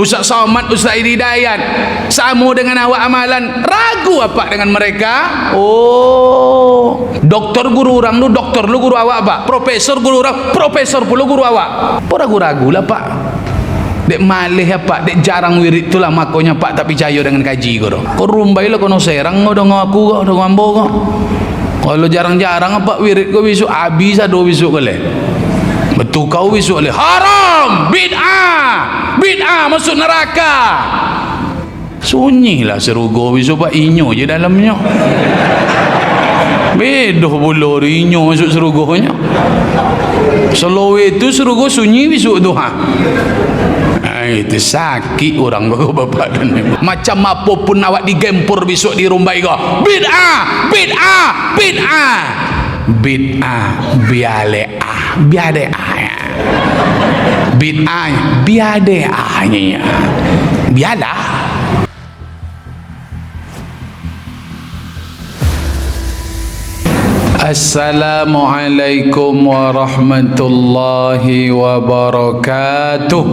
Ustaz Somad, Ustaz Hidayat, sama dengan awak amalan. Ragu apa dengan mereka? Oh, doktor guru orang lu, doktor lu guru awak apa? Profesor guru orang, profesor pula guru awak. Oh, ragu-ragu lah pak. Dek malih ya pak, dek jarang wirid tu lah makanya pak tak percaya dengan kaji kau. Kau rumbai lah kau serang kau dengan aku kau dengan ambo kau. Kalau jarang-jarang apa wirid kau besok habis ada besok kau le. Betul kau besok le. Haram, bid'ah masuk neraka. Sunyi lah serugo besok pak inyo je dalamnya. Bedoh pula inyo masuk serugonya. Selawe itu serugo sunyi besok tu ha. Itu sakit orang kau bapak dan ibu. Macam apa pun awak digempur besok di rumbai kau. Bid'ah biada'ahnya biadah. Assalamualaikum warahmatullahi wabarakatuh.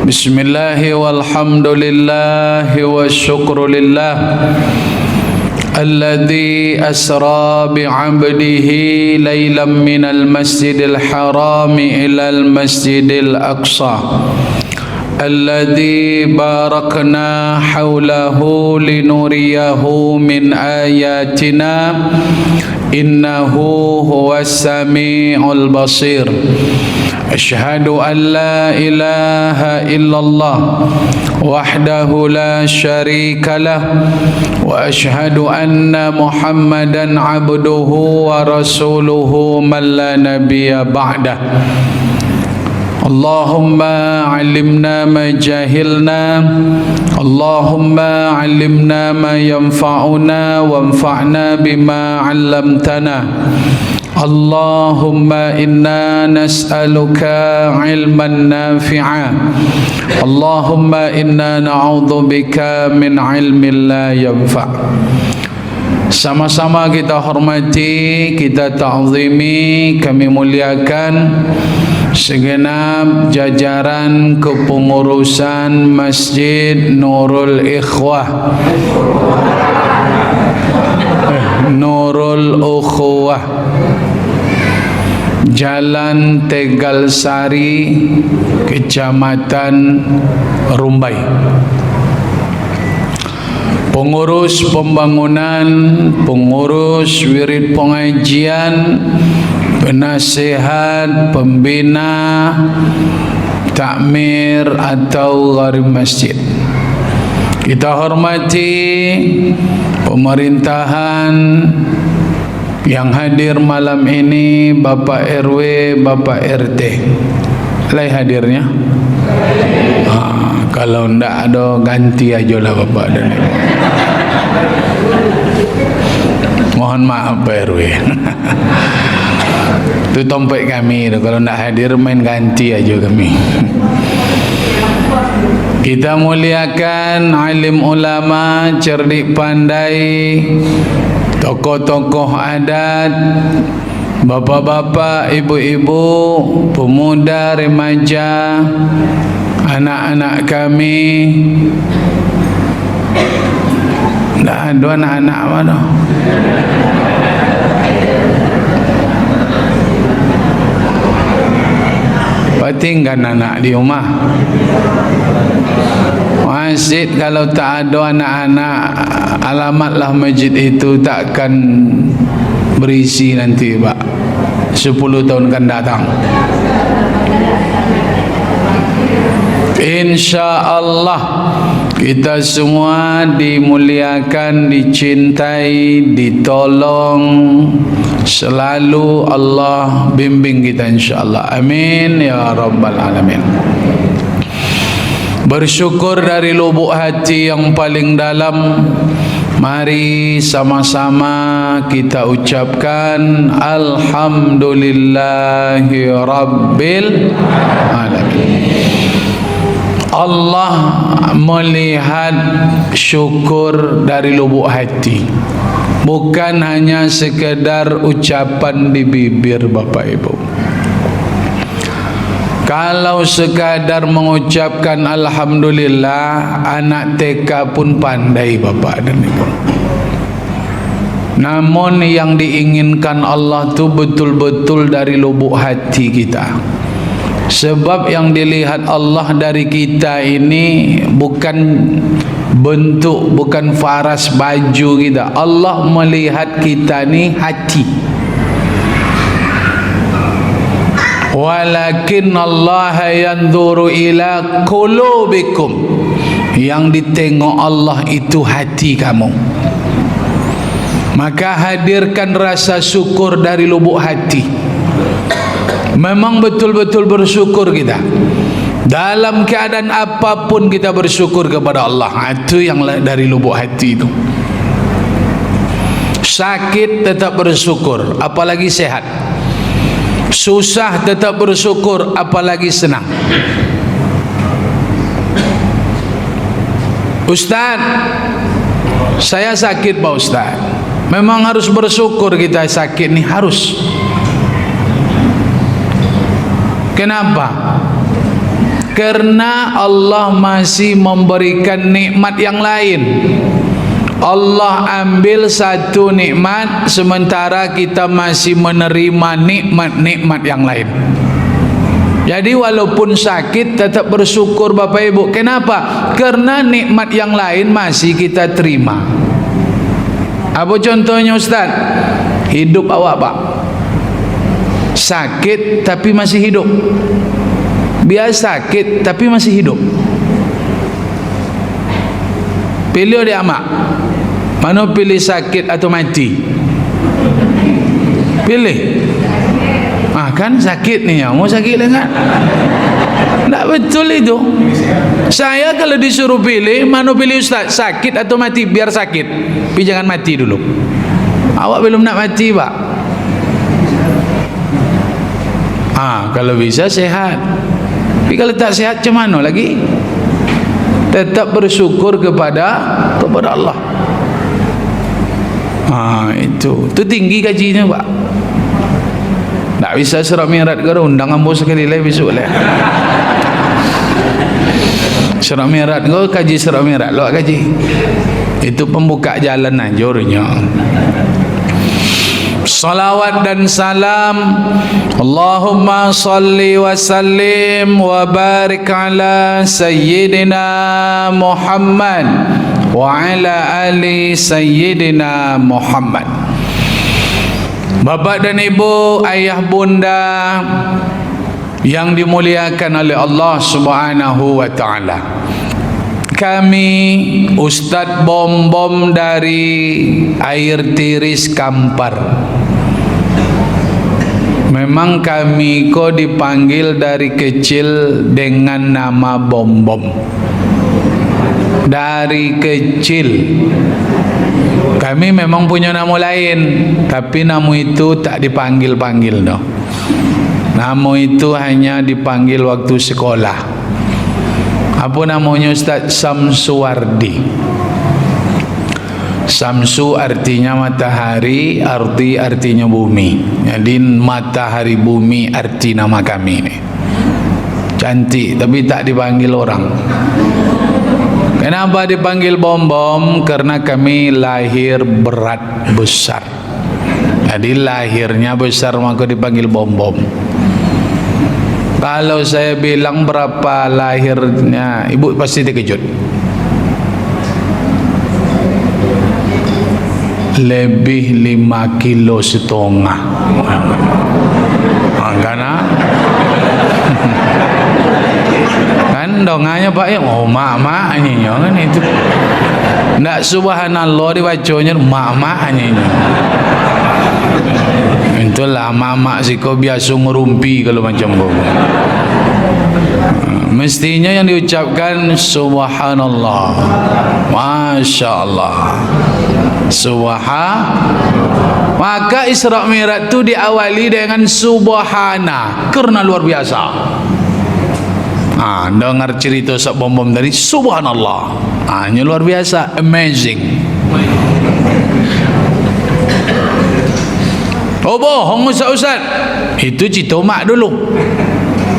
Bismillahi walhamdulillahi wa syukrulillah alladhi asra bi'abdihi laylan minal masjidil harami ilal masjidil aqsa alladhi barakna hawlahu linuriyahu min ayatina innahu huwas sami'ul basir. Asyhadu an la ilaha illallah wahdahu la syarika lah wa asyhadu anna Muhammadan abduhu wa rasuluhu man la nabiyya ba'dah. Allahumma alimna ma jahilna, Allahumma alimna ma yanfa'una wanfa'na bima 'allamtana. Allahumma inna nas'aluka ilman nafi'a, Allahumma inna na'udzubika min ilmin la yanfa'. Sama-sama kita hormati, kita ta'zimi, kami muliakan segenap jajaran kepengurusan Masjid Nurul Ikhwah, Nurul Ukhuwah, Jalan Tegal Sari, Kecamatan Rumbai. Pengurus pembangunan, pengurus wirid pengajian, penasihat, pembina, takmir atau gharib masjid. Kita hormati pemerintahan yang hadir malam ini, Bapak RW, Bapak RT. Lai hadirnya? Kalau ndak ada ganti aja lah Bapak dan Ibu. Mohon maaf Pak RW. Itu tompek kami, kalau ndak hadir main ganti aja kami. Kita muliakan alim ulama, cerdik pandai, tokoh-tokoh adat, bapak-bapak, ibu-ibu, pemuda, remaja, anak-anak kami. Nggak ada anak-anak mana? Tinggal anak di rumah. Masjid kalau tak ada anak-anak, alamatlah masjid itu takkan berisi nanti Pak 10 tahun akan datang. InsyaAllah kita semua dimuliakan, dicintai, ditolong, selalu Allah bimbing kita insyaAllah. Amin ya rabbal alamin. Bersyukur dari lubuk hati yang paling dalam, mari sama-sama kita ucapkan Alhamdulillahi Rabbil Alamin. Allah melihat syukur dari lubuk hati, bukan hanya sekedar ucapan di bibir Bapak Ibu. Kalau sekadar mengucapkan Alhamdulillah, anak TK pun pandai Bapak dan Ibu. Namun yang diinginkan Allah tu betul-betul dari lubuk hati kita. Sebab yang dilihat Allah dari kita ini bukan bentuk, bukan faras baju kita. Allah melihat kita ni hati. Walakin Allah yanzuru ila qulubikum. Yang ditengok Allah itu hati kamu. Maka hadirkan rasa syukur dari lubuk hati. Memang betul-betul bersyukur kita. Dalam keadaan apapun kita bersyukur kepada Allah. Itu yang dari lubuk hati itu. Sakit tetap bersyukur, apalagi sehat. Susah tetap bersyukur, apalagi senang. Ustaz, saya sakit Pak Ustaz. Memang harus bersyukur kita sakit ni, harus. Kenapa? Karena Allah masih memberikan nikmat yang lain. Allah ambil satu nikmat, sementara kita masih menerima nikmat-nikmat yang lain. Jadi walaupun sakit tetap bersyukur Bapak Ibu. Kenapa? Karena nikmat yang lain masih kita terima. Apa contohnya Ustaz? Hidup awak Pak, sakit tapi masih hidup. Biasa sakit tapi masih hidup. Pilih dia amak, mana pilih sakit atau mati? Pilih. Kan sakit nih ya, mau sakit dengan? Tak betul itu. Saya kalau disuruh pilih, mana pilih Ustaz? Sakit atau mati? Biar sakit, tapi jangan mati dulu. Awak belum nak mati Pak. Kalau bisa sehat. Tapi kalau tak sehat macam mana lagi? Tetap bersyukur kepada Allah. Itu tinggi gajinya Pak. Tak bisa Isra Mi'raj ke undang ambo sekali lagi besok lah. Isra Mi'raj ke kaji Isra Mi'raj lo kaji. Itu pembuka jalan anjurnya. Salawat dan salam Allahumma salli wa sallim wa barik ala Sayyidina Muhammad wa ala ali Sayyidina Muhammad. Bapak dan Ibu, ayah bunda yang dimuliakan oleh Allah Subhanahu wa taala. Kami Ustadz Bom-Bom dari Air Tiris Kampar. Memang kami kok dipanggil dari kecil dengan nama Bom-Bom. Dari kecil kami memang punya nama lain, tapi nama itu tak dipanggil-panggil no. Nama itu hanya dipanggil waktu sekolah. Apa namanya Ustaz? Samsuwardi. Samsu artinya matahari, arti artinya bumi. Jadi matahari bumi arti nama kami ini. Cantik tapi tak dipanggil orang. Kenapa dipanggil Bom-Bom? Karena kami lahir berat besar. Jadi lahirnya besar maka dipanggil Bom-Bom. Kalau saya bilang berapa lahirnya, ibu pasti terkejut. Lebih 5,5 kilo. Karena kan donganya Pak ya, mak ini kan itu. Ndak subhanallah dibacanya mak ini. Itulah mak sih kau biasa ngerumpi kalau macam kau. Mestinya yang diucapkan subhanallah, masya Allah, Maka Isra Mi'raj itu diawali dengan subhana karena luar biasa. Dengar cerita Ustaz Bom-Bom dari subhanallah, ini luar biasa, amazing. Oh bohong Ustaz, itu cerita mak dulu.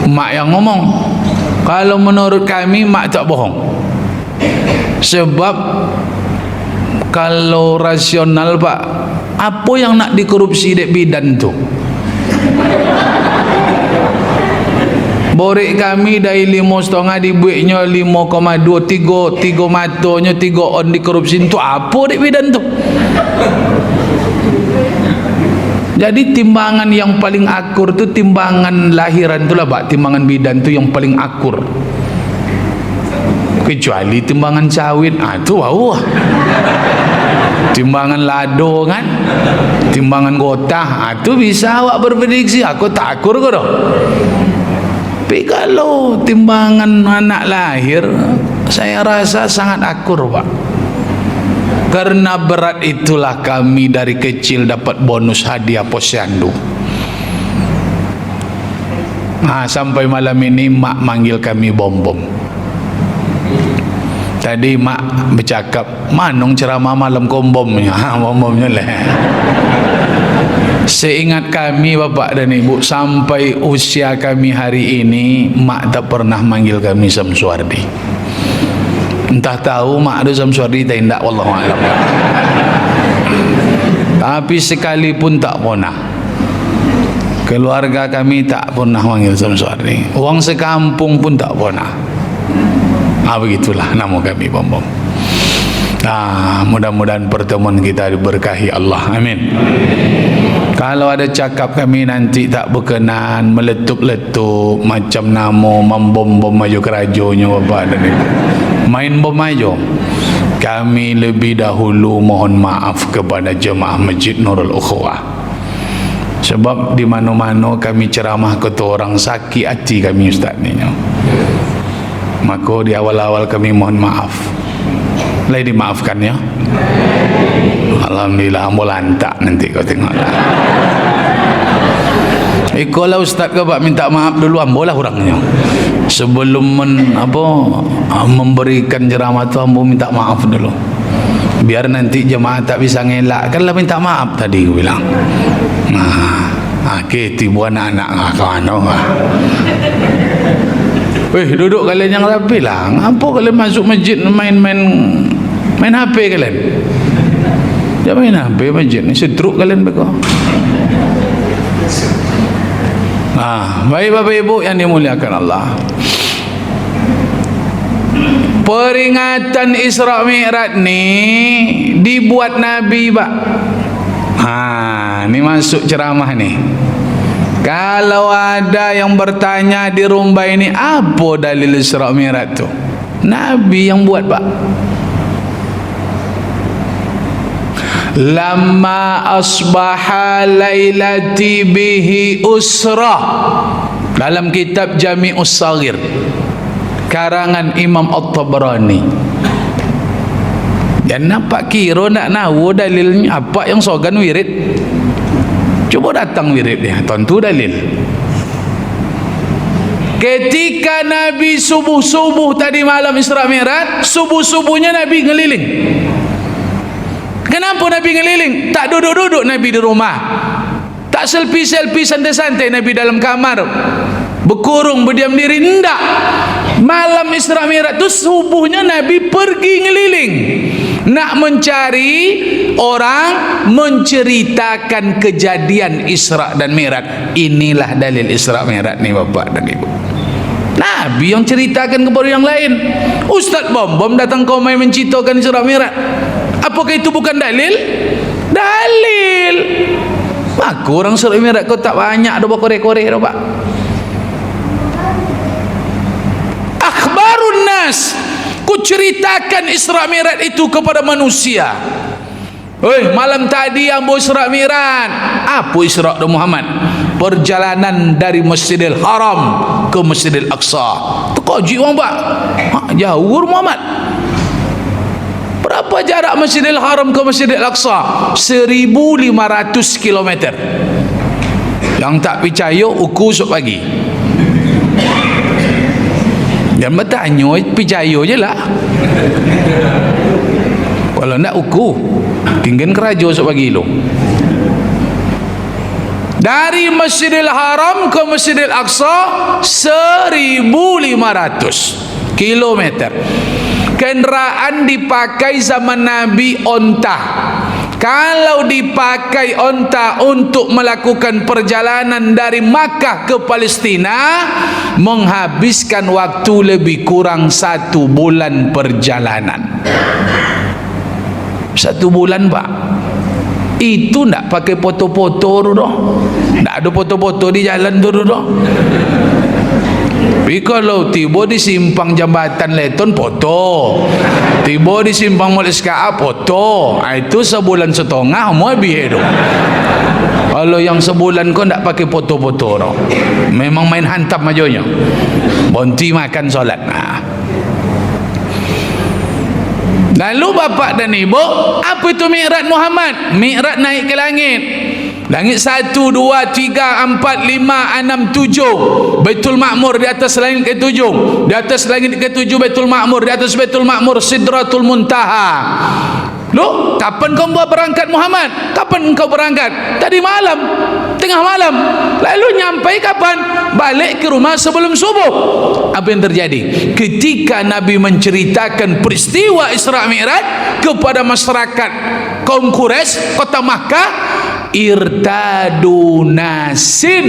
mak yang ngomong. Kalau menurut kami mak tak bohong. Sebab kalau rasional Pak, apa yang nak dikorupsi dek bidan tu? Borek kami dari 5,5 dibuatnya 5,2, 3 matanya 3 on dikorupsi tu apa dek bidan tu? Jadi timbangan yang paling akur tu timbangan lahiran tu lah Pak. Timbangan bidan tu yang paling akur. Kecuali timbangan sawit, tu wah. Timbangan lado kan, timbangan gotah, tu bisa awak berprediksi. Aku tak akur ke dah. Tapi kalau timbangan anak lahir, saya rasa sangat akur Pak. Karena berat itulah kami dari kecil dapat bonus hadiah posyandu. Sampai malam ini mak manggil kami bom-bom. Tadi mak bercakap, manong ceramah malam kombomnya. Bom-bomnya lah. Seingat kami bapak dan ibu, sampai usia kami hari ini mak tak pernah manggil kami Samsuardi. Entah tahu mak ada Samsuardi tak indak, wallahualam. Tapi sekalipun tak pernah. Keluarga kami tak pernah manggil Samsuardi. Orang sekampung pun tak pernah. Begitulah nama kami bom-bom. Mudah-mudahan pertemuan kita diberkahi Allah. Amin. Kalau ada cakap kami nanti tak berkenan, meletup-letup macam nama membom-bom maju kerajonya bapak dan ibu, main bom maju, kami lebih dahulu mohon maaf kepada jemaah Masjid Nurul Ukhuwah. Sebab di mana-mana kami ceramah kata orang sakit hati kami ustaz ni. Maka di awal-awal kami mohon maaf. Lai dimaafkan ya. Alhamdulillah, ambo lantak nanti kau tengok. Kalau ustaz ke pak minta maaf dulu, ambo lah orangnya. Sebelum memberikan ceramah tu, ambo minta maaf dulu. Biar nanti jemaah tak bisa ngelak. Kan lah minta maaf tadi aku bilang. Tibu anak-anak kawan. Duduk kalian yang rapi lah. Apa kalian masuk masjid main HP kalian? Jangan main HP masjid ni, sedruk kalian beko. Baik Bapak Ibu yang dimuliakan Allah. Peringatan Isra Mi'raj ni dibuat Nabi Pak. Ni masuk ceramah ni. Kalau ada yang bertanya di rumah ini, apa dalil Isra Mi'raj tu? Nabi yang buat Pak. Lamma asbaha lailati bihi usrah, dalam kitab Jami'us Saghir karangan Imam At-Tabrani. Dan nampak kira nak nahu dalilnya apa yang sogan wirid. Cuba datang wirid dia, tentu dalil. Ketika Nabi subuh-subuh tadi malam Isra Mi'raj, subuh-subuhnya Nabi ngeliling. Kenapa Nabi ngeliling? Tak duduk-duduk Nabi di rumah, tak selfie-selfie santai-santai Nabi dalam kamar berkurung berdiam diri, enggak. Malam Isra Mi'raj tu subuhnya Nabi pergi ngeliling, nak mencari orang menceritakan kejadian Isra dan Mi'raj. Inilah dalil Isra Mi'raj ni Bapak dan Ibu. Nabi yang ceritakan kepada yang lain. Ustaz bom-bom datang kau main menceritakan Isra Mi'raj. Apakah itu bukan dalil? Dalil. Maka orang Isra Mi'raj kau tak banyak dah korek-korek dah Pak. Akhbarun nas, ku ceritakan Isra Mi'raj itu kepada manusia. Malam tadi yang Isra Mi'raj. Apa Isra dan Muhammad? Perjalanan dari Masjidil Haram ke Masjidil Aqsa. Tu kaji orang Pak. Jauh Muhammad. Berapa jarak Masjidil Haram ke Masjidil Aqsa? 1,500 km. Yang tak percaya ukur esok pagi. Dan bertanya, percaya je lah. Kalau nak ukur, tinggal keraja esok pagi lu. Dari Masjidil Haram ke Masjidil Aqsa 1.500 kilometer. Kenderaan dipakai zaman Nabi onta. Kalau dipakai onta untuk melakukan perjalanan dari Makkah ke Palestina, menghabiskan waktu lebih kurang 1 bulan perjalanan. 1 bulan, Pak. Itu nak pakai foto-foto tu dah. Tak ada foto-foto di jalan tu dah. Tapi kalau tiba di simpang jambatan Leton, foto. Tiba di simpang Mall SKA, foto. Itu sebulan setengah mau habis tu. Kalau yang sebulan kau tak pakai foto-foto tu, memang main hantam majunya. Berhenti makan solat. Lalu bapak dan ibu, apa itu Mi'raj Muhammad? Mi'raj naik ke langit. Langit 1, 2, 3, 4, 5, 6, 7. Baitul Ma'mur di atas langit ke-7. Di atas langit ke-7 Baitul Ma'mur. Di atas Baitul Ma'mur Sidratul Muntaha. Loh, kapan kau berangkat Muhammad? Kapan engkau berangkat? Tadi malam, tengah malam. Lalu nyampai kapan? Balik ke rumah sebelum subuh. Apa yang terjadi? Ketika Nabi menceritakan peristiwa Isra Mi'raj kepada masyarakat kaum Quraisy, kota Makkah, irtadu nasin,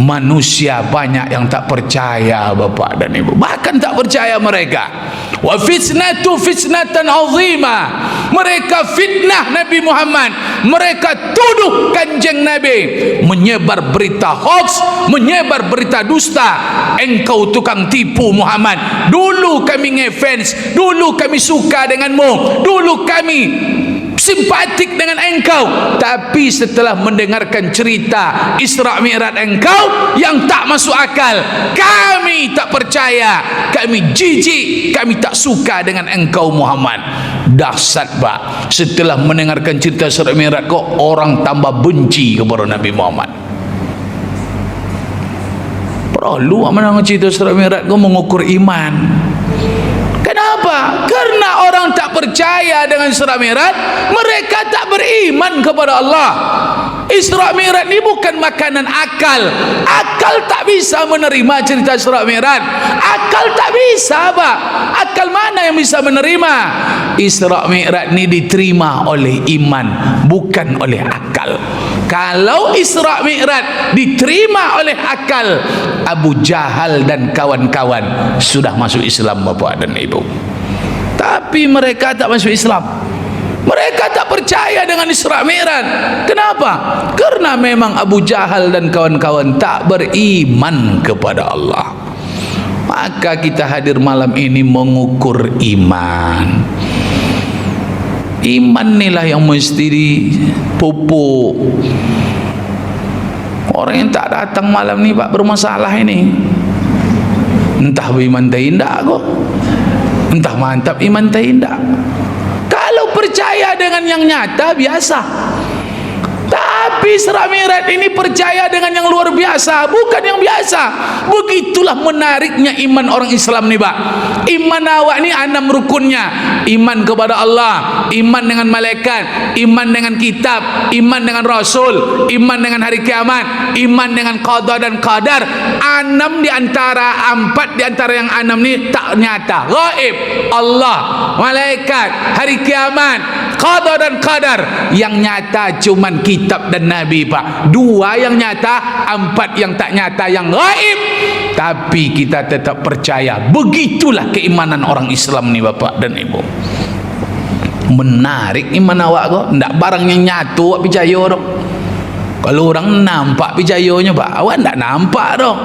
manusia banyak yang tak percaya, bapak dan ibu, bahkan tak percaya mereka. Wa fitnatu fitnatan azima, mereka fitnah Nabi Muhammad, mereka tuduh kanjeng Nabi, menyebar berita hoax, menyebar berita dusta. Engkau tukang tipu Muhammad, dulu kami ngefans, dulu kami suka denganmu, dulu kami simpatik dengan engkau, tapi setelah mendengarkan cerita Isra Mi'raj engkau yang tak masuk akal, kami tak percaya, kami jijik, kami tak suka dengan engkau Muhammad. Dahsyat, Pak. Setelah mendengarkan cerita Isra Mi'raj kok orang tambah benci kepada Nabi Muhammad. Perlu mendengar cerita Isra Mi'raj kau mengukur iman. Kenapa? Karena orang tak percaya dengan Isra Mi'raj, mereka tak beriman kepada Allah. Isra Mi'raj ini bukan makanan akal. Akal tak bisa menerima cerita Isra Mi'raj. Akal tak bisa, Pak. Akal mana yang bisa menerima? Isra Mi'raj ini diterima oleh iman, bukan oleh akal. Kalau Isra Mi'raj diterima oleh akal, Abu Jahal dan kawan-kawan sudah masuk Islam, bapak dan ibu. Tapi mereka tak masuk Islam. Mereka tak percaya dengan Isra Mi'raj. Kenapa? Karena memang Abu Jahal dan kawan-kawan tak beriman kepada Allah. Maka kita hadir malam ini mengukur iman. Iman inilah yang mesti dipupuk. Orang yang tak datang malam ni, Pak, bermasalah ini. Entah beriman tak indah kok, entah mantap iman tak indah. Kalau percaya dengan yang nyata biasa, tapi Isra Mi'raj ini percaya dengan yang luar biasa, bukan yang biasa. Begitulah menariknya iman orang Islam nih, Pak. Iman awak ni 6 rukunnya. Iman kepada Allah, iman dengan malaikat, iman dengan kitab, iman dengan rasul, iman dengan hari kiamat, iman dengan qada dan qadar. 6 di antara 4 di antara yang 6 ni tak nyata, gaib. Allah, malaikat, hari kiamat, qada dan qadar. Yang nyata cuman kitab dan nabi, Pak. 2 yang nyata, 4 yang tak nyata, yang gaib. Tapi kita tetap percaya. Begitulah keimanan orang Islam ni, bapak dan ibu. Menarik iman awak kok. Ndak barang yang nyatu awak percaya dong. Kalau orang nampak percayanya, Pak, awak ndak nampak dong.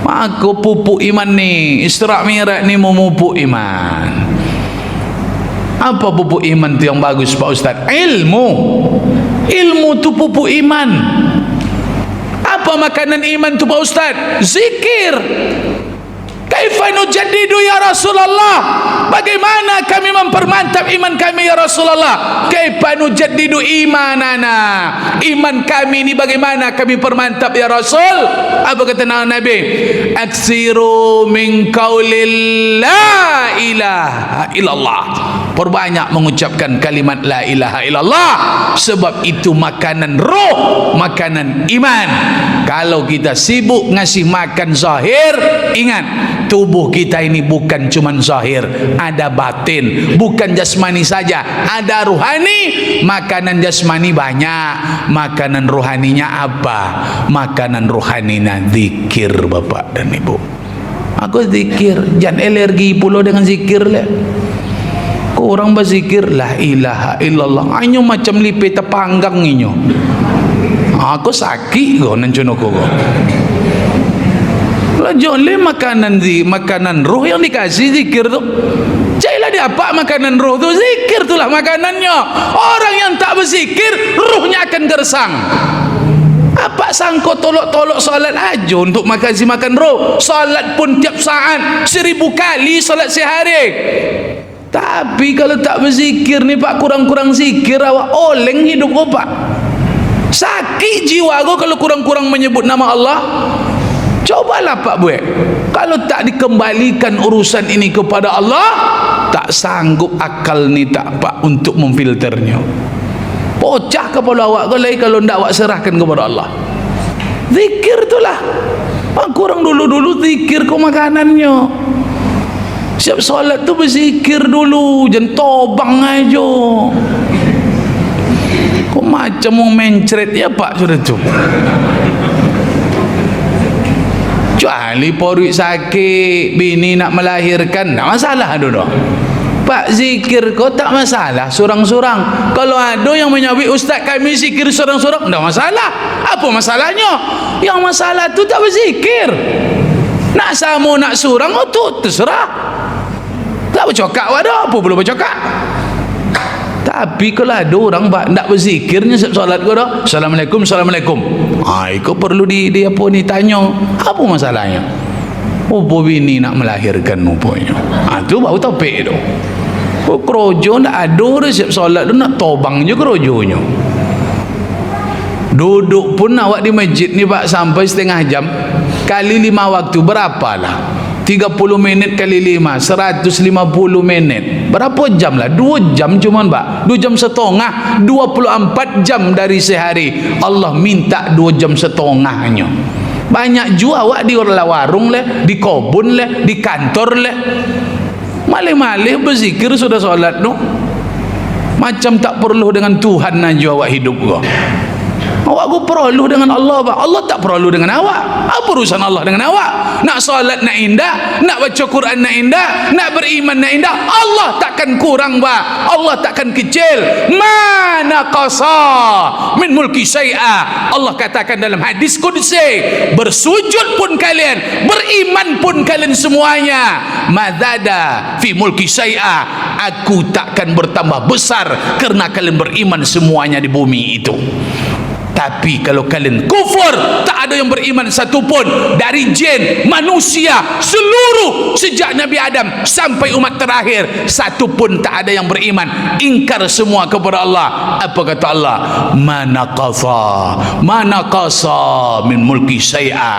Maka pupuk iman ni, Isra Mi'raj ni memupuk iman. Apa pupuk iman tu yang bagus, Pak Ustaz? Ilmu. Ilmu tu pupuk iman. Apa makanan iman tu, Pak Ustaz? Zikir. Kaifa nujaddidu ya Rasulullah? Bagaimana kami mempermantap iman kami ya Rasulullah? Kaifa nujaddidu imanana? Iman kami ini bagaimana kami permantap ya Rasul? Apa kata Nabi? Aksiru min qaulil la ilaha illallah. perbanyak mengucapkan kalimat la ilaha illallah, sebab itu makanan roh, makanan iman. Kalau kita sibuk ngasih makan zahir, ingat, tubuh kita ini bukan cuman zahir, ada batin, bukan jasmani saja, ada ruhani. Makanan jasmani banyak, makanan rohaninya apa? Makanan rohaninya zikir, bapak dan ibu. Aku zikir, jangan alergi pula dengan zikir lah. Orang berzikir la ilaha illallah, anyo macam lipe terpanggang inyo. Aku sakit kau nancono kau. Lajon le makanan roh yang dikasih zikir tu. Cailah dia apa makanan roh tu? Zikir itulah makanannya. Orang yang tak berzikir, rohnya akan gersang. Apa sangko tolok-tolok solat aja untuk makan roh? Solat pun tiap saat 1000 kali solat sehari. Tapi kalau tak berzikir ni pak, kurang-kurang zikir, awak oleng hidup kau pak. Sakit jiwa kau kalau kurang-kurang menyebut nama Allah. Cobalah pak buat. Kalau tak dikembalikan urusan ini kepada Allah, tak sanggup akal ni tak pak untuk memfilternya. Pocah kepala awak kalau ndak awak serahkan kepada Allah. Zikir itulah. Kurang dulu zikir kau makanannya. Siap solat tu berzikir dulu, jangan tobang aja. Kau macam mau mencret ya pak sudah tu. Kecuali perut sakit, bini nak melahirkan, tak masalah dulu. Pak zikir kau tak masalah surang-surang. Kalau ada yang menyabit ustaz kami zikir surang-surang, tak masalah. Apa masalahnya? Yang masalah tu tak berzikir. Nak sama nak surang, oh tu terserah. Tak bercakap ada apa belum bercakap. Tapi kalau ada orang tak berzikirnya solat kau dah, assalamualaikum, assalamualaikum. Kau perlu di apa ni tanya, apa masalahnya? Apa bini nak melahirkan rupanya. Tu baru topik tu. Kau kerojo tak ada dah siap solat tu, nak tobang je kerojonya. Duduk pun awak di masjid ni pak sampai setengah jam, kali 5 waktu berapalah? 30 minit kali 5, 150 minit. Berapa jam lah? 2 jam cuman pak, 2 jam setengah, 24 jam dari sehari. Allah minta 2 jam setengahnya. Banyak juga awak di warung leh, di kebun leh, di kantor leh, malih-malih berzikir sudah solat no. Macam tak perlu dengan Tuhan aja awak hidup kau. Awak ku perlu dengan Allah pak. Allah tak perlu dengan awak. Apa urusan Allah dengan awak? Nak solat nak indah, nak baca Quran nak indah, nak beriman nak indah, Allah takkan kurang pak. Allah takkan kecil. Mana qasa min mulki syai'a. Allah katakan dalam hadis qudsi, bersujud pun kalian, beriman pun kalian semuanya, madada fi mulki syai'a, aku takkan bertambah besar kerana kalian beriman semuanya di bumi itu. Tapi kalau kalian kufur, tak ada yang beriman satupun dari jin, manusia, seluruh sejak Nabi Adam sampai umat terakhir, satupun tak ada yang beriman, ingkar semua kepada Allah. Apa kata Allah? Mana qasa min mulki syai'a,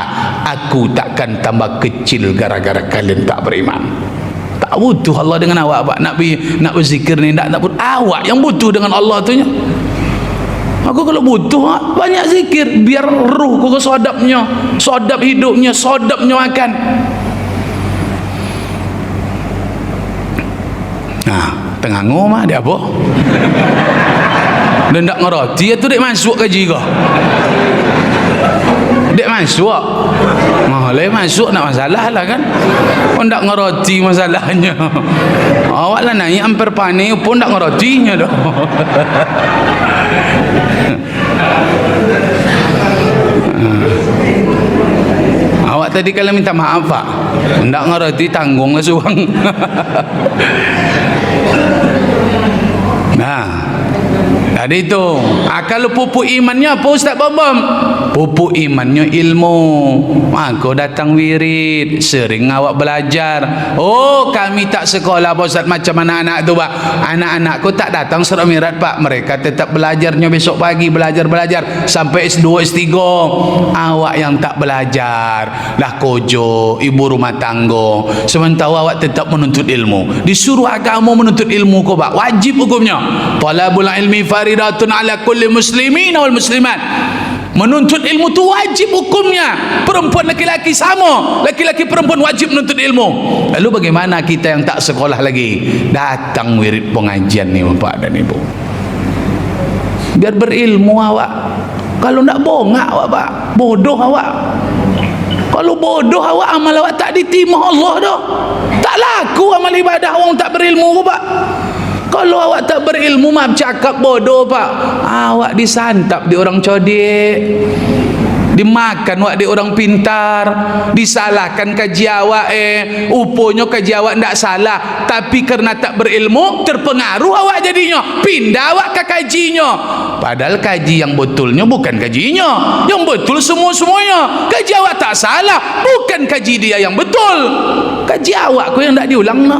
aku takkan tambah kecil gara-gara kalian tak beriman. Tak butuh Allah dengan awak pak. Nak berzikir ni tak pun awak yang butuh dengan Allah tu nya. Aku kalau butuh banyak zikir biar ruh kau sodapnya, sodap hidupnya, sodapnya makan. Nah, tengah ngomah dia apa? Dia tak ngerti itu dek masuk kaji kau. Dek masuk. Boleh masuk nak masalah lah kan. Pun tak ngerti masalahnya. Awak lah naik hampir panik pun tak ngertinya dah. Awak tadi kalau minta maaf pak, tak ngerti tanggung lah suang. Ada itu. Kalau pupuk imannya apa Ustaz Bambam? Pupuk imannya ilmu. Maka datang wirid, sering awak belajar. Oh, kami tak sekolah Pak Ustaz macam anak-anak tu Pak. Anak-anakku tak datang Surah Mi'raj Pak. Mereka tetap belajarnya besok pagi, belajar sampai S2, S3. Awak yang tak belajar, lah kojo, ibu rumah tangga. Sementara awak tetap menuntut ilmu. Disuruh agama menuntut ilmu kau Pak. Wajib hukumnya. Talabul ilmi faridatun ala kulli muslimin wal muslimat. Menuntut ilmu tu wajib hukumnya. Perempuan laki-laki sama. Laki-laki perempuan wajib menuntut ilmu. Lalu bagaimana kita yang tak sekolah lagi? Datang wirid pengajian ni Bapak dan Ibu. Biar berilmu awak. Kalau nak bongak awak Pak, bodoh awak. Kalau bodoh awak, amal awak tak diterima Allah dah. Tak laku amal ibadah orang tak berilmu Pak. Kalau awak tak berilmu, maaf cakap bodoh Pak, awak disantap di orang codek, dimakan awak di orang pintar, disalahkan kaji awak uponya kaji awak ndak salah, tapi karena tak berilmu terpengaruh awak jadinya, pindah awak ke kajinya. Padahal kaji yang betulnya bukan kajinya, yang betul semua-semuanya. Kaji awak tak salah, bukan kaji dia yang betul, kaji awak kau yang ndak diulang lah.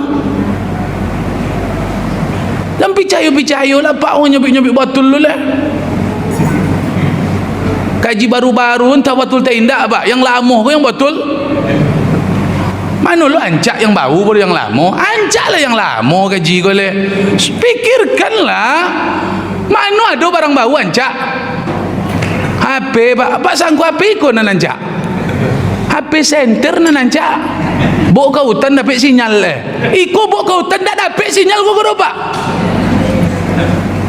Dan picayo lah Pak, orang nyobik batul dulu lah. Kaji baru-baru entah betul tak indah Pak. Yang lama kau yang betul. Mana lu ancak yang baru baru yang lama? Ancak lah yang lama kaji kau le. Pikirkanlah. Mana ada barang baru ancak? HP Pak, Pak sanggup HP kau nan ancak. HP center nan ancak. Bok kau hutan dapat sinyal le. Iko bok kau hutan tak dapat sinyal kau Pak.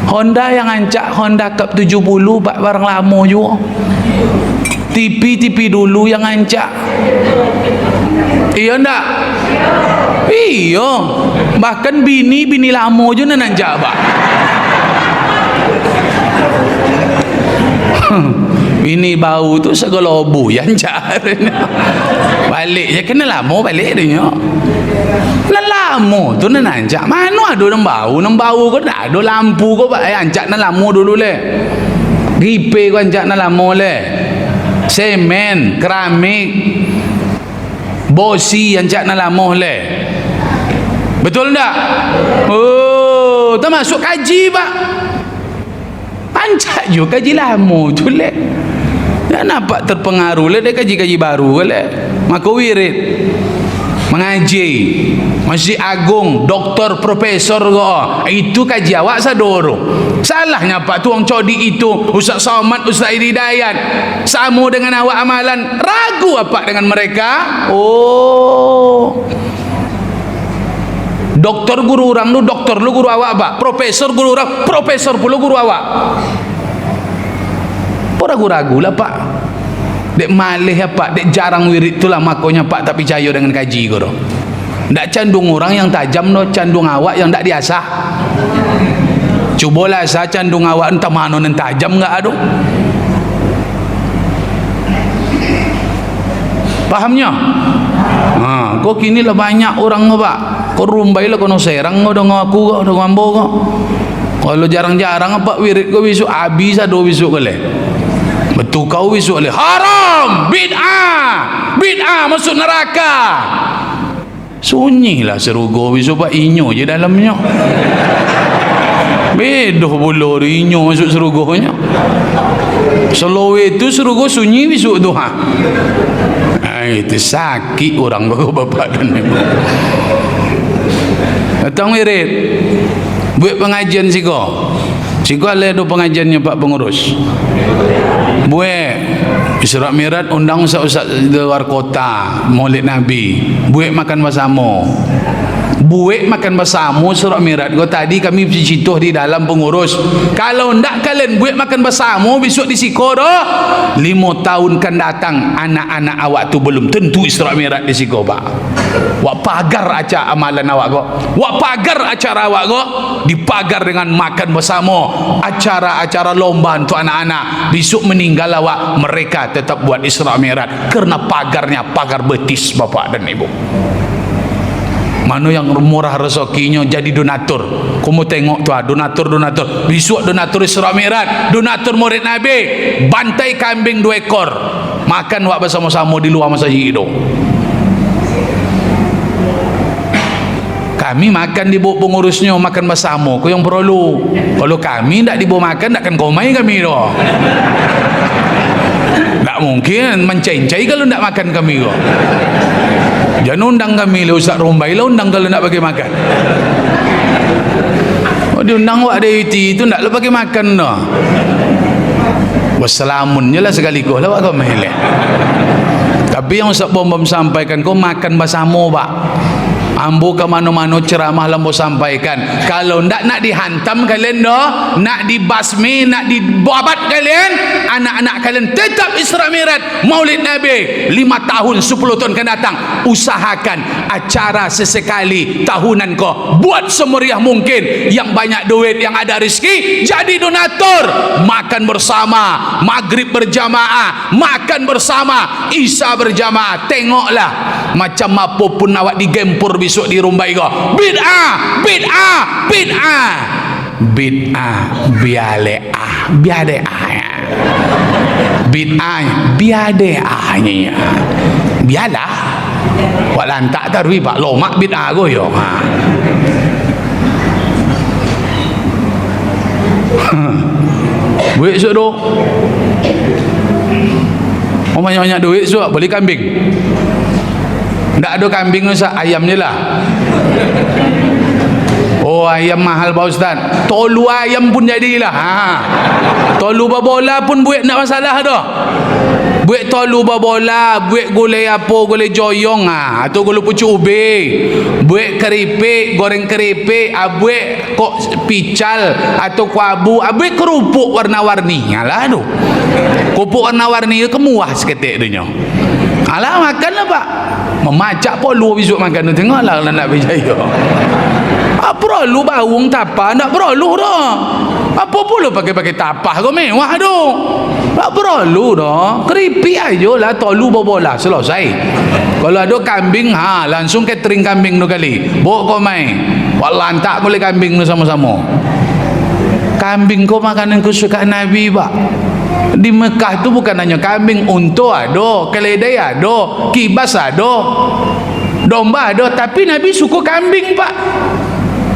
Honda yang ancak Honda Cup 70 Pak, barang lama juga. TV dulu yang ancak. Iya ndak? Iya. Bahkan bini lama juga nan ancak Pak. Bini bau tu segalobu yang ancak. Balik je kena lama balik dia. Lama tu nan ancak. Mana ada nang bau kau dah ada lampu kau Pak. Ancak nan lama dulu le. Ripe kau ancak nan lama le. Semen, keramik, bosi ancak nan lama le. Betul tak? Oh, termasuk kaji Pak. Ancak juga kaji lama tu le. Ya nampak terpengaruh le dia kaji-kaji baru le. Maka wirid mengaji Masjid Agung, doktor, profesor kau. Itu kaji awak sadoro. Salahnya Pak tuang codi itu Ustaz Somad, Ustaz Hidayat sama dengan awak amalan. Ragu apa dengan mereka? Oh, doktor guru orang lu, doktor lu guru awak Pak. Profesor guru orang, profesor pula guru awak. Ragu-ragu lah Pak. Dek malih ya Pak, dek jarang wirid itulah makanya Pak tak percaya dengan kaji kau. Ndak candung orang yang tajam no, candung awak yang ndak diasah. Cubalah asah candung awak entah mana yang tajam enggak aduh. Pahamnya? Kau kini lah banyak orang Pak. Kau rumbai lah kau no serang kau dengan aku kau dengan ambo kau. Kalau jarang-jarang apa wirid kau besok habis ada besok kau le. Betul kau besok le. Haram, bid'ah masuk neraka. Sunyilah serugo besok Pak, inyo je dalamnya. Bedoh pula inyo masuk serugonya. Selawe itu serugo sunyi besok tu ha. Itu sakit orang kau bapak dan ibu. Datang wirid. Buat pengajian siko. Siko ada pengajiannya Pak pengurus. Buat Isra Mi'raj undang ustaz luar kota, Maulid Nabi. Buat makan bersama. Buat makan bersama Isra Mi'raj. Kau tadi kami bercituh di dalam pengurus. Kalau ndak kalian buat makan bersama besok di Siko dah 5 tahun kan datang anak-anak awak tu belum tentu Isra Mi'raj di Siko Pak. Wak pagar acara amalan awak kau. Wak pagar acara awak kau dipagar dengan makan bersama, acara-acara lomba untuk anak-anak. Besok meninggal awak, mereka tetap buat Isra Mi'raj karena pagarnya pagar betis Bapak dan Ibu. Mana yang murah rezekinya jadi donatur. Kamu tengok tu donatur. Besok donatur Isra Mi'raj, donatur murid Nabi, bantai kambing 2 ekor. Makan wak bersama-sama di luar masjid itu. Kami makan di bawah pengurusnya, makan bersama. Kau yang perlu. Kalau kami tak dibawa makan, takkan komai kami tu. Tak mungkin mencai-cai kalau tak makan kami tu. Jangan undang kami lah Ustaz Rombai lah, undang kalau nak bagi makan. Oh, diundang wak DUT itu nak lah bagi makan dah. Wassalamun je lah sekaligus lah wak kau melek. Tapi yang Ustaz Bom sampaikan, kau makan bersama pak. Ambo ke mana-mana ceramah lambo sampaikan, kalau ndak nak dihantam kalian dah, nak dibasmi, nak dibabat kalian, anak-anak kalian tetap Isra Mi'raj Maulid Nabi 5 tahun 10 tahun akan datang. Usahakan acara sesekali tahunan kau, buat semeriah mungkin. Yang banyak duit, yang ada rezeki, jadi donatur. Makan bersama, maghrib berjamaah, makan bersama, isya berjamaah. Tengoklah macam apa pun awak digempur besok di Rumbai kau. Bid'ah biada'ahnya. Biarlah. Wak lantak tarwi pak lomak bid'ah go yo. Duit sok tu. Banyak-banyak duit sok beli kambing. Tak ada kambing Ustaz, ayam je lah. Oh, ayam mahal Pak Ustaz. Tolu ayam pun jadilah. Tolu babola pun buat tak masalah dah. Buat tolu babola, buat gulai apa, gulai joyong atau gulai pucuk ubi, buat keripik, goreng keripik, buat kok pical atau kuabu, buat kerupuk warna-warni. Alah tu. Kerupuk warna-warni tu kemuah seketik dunia. Alah makanlah Pak. Memacak polu besok makan tu, tengoklah kalau nak berjaya. Perlu bawang tapah, tak perlu dah. Apa pula pakai tapah kau mewah tu. Tak perlu dah. Keripik aja lah, tolu babola selesai. Kalau ada kambing, langsung catering kambing tu kali. Bawa kau main. Wak lantak boleh kambing tu sama-sama. Kambing kau makanan kesukaan Nabi Pak. Di Mekah tu bukan hanya kambing, unta ada, keledai ada, kibas ada, domba ada, tapi Nabi suka kambing Pak.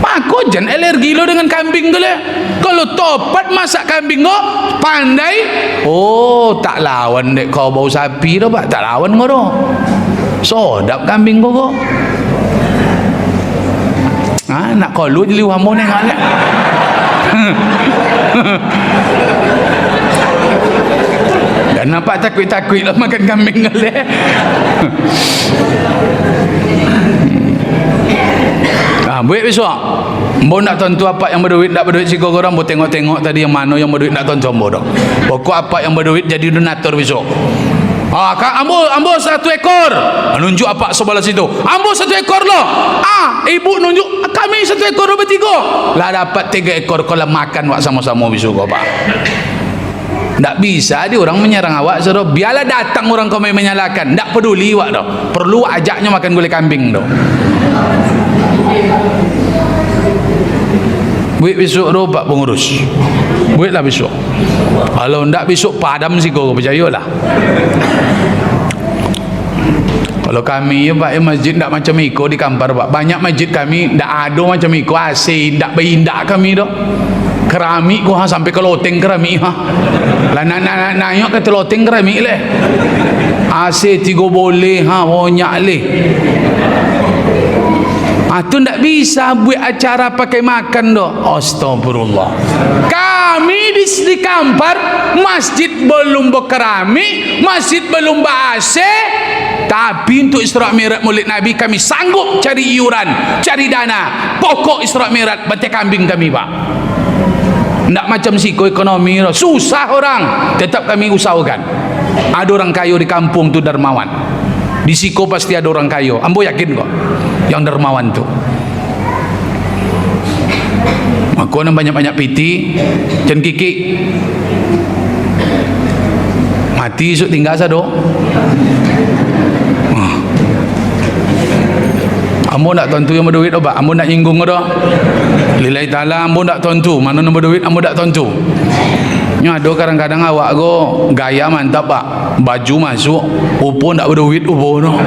Aku jangan alergi lo dengan kambing tu lah. Kalau topat masak kambing kau pandai, oh tak lawan dek kau bau sapi dah Pak, tak lawan kau dah. Sedap kambing kau. Nak kau lu jadi wamo ni ngalak. Dan nampak takut-takut lah makan kambing ngalak. Buat besok Mbok nak tentu apa yang berduit, tak berduit si korang. Mbok tengok-tengok tadi yang mana yang berduit nak tentu Mbok dah. Pokok apa yang berduit jadi donatur besok. Ambo 1 ekor. Nunjuk apa sebelah situ. Ambo 1 ekor loh. Ibu nunjuk kami 1 ekor bertiga. Lah dapat 3 ekor kalau makan wak sama-sama besok kau Pak. Tak bisa dia orang menyerang awak suruh. Biarlah datang orang kau main menyalahkan. Tak peduli wak dah. Perlu ajaknya makan gulai kambing dah. Buat besok tu Pak pengurus. Buatlah besok. Kalau ndak besok padam sih kau percayalah. Kalau kami Pak masjid ndak macam iko di Kampar Pak. Banyak masjid kami ndak ada macam iko AC, ndak berindak kami dah. Keramik ko sampai ke loteng keramik Lah nak ke loteng keramik leh. AC 3 boleh banyak leh. Tu tak bisa buat acara pakai makan dah. Astagfirullah. Kami di Kampar masjid belum berkeramik, masjid belum ber-AC, tapi untuk Isra Mi'raj Maulid Nabi kami sanggup cari iuran, cari dana. Pokok Isra Mi'raj batik kambing kami Pak. Tak macam siko ekonomi dah. Susah orang, tetap kami usahakan. Ada orang kaya di kampung tu dermawan. Di siko pasti ada orang kaya. Ambo yakin kok yang dermawan tu. Aku nak banyak-banyak piti dan kiki mati esok tinggal sado. Ambo nak tentu yang berduit apa? Ambo nak nyinggung dah. Lillahi ta'ala ambo nak tentu. Mana nak berduit ambo nak tentu. Nya ada kadang-kadang awak go gaya mantap pak. Baju masuk, upo nak berduit upo no.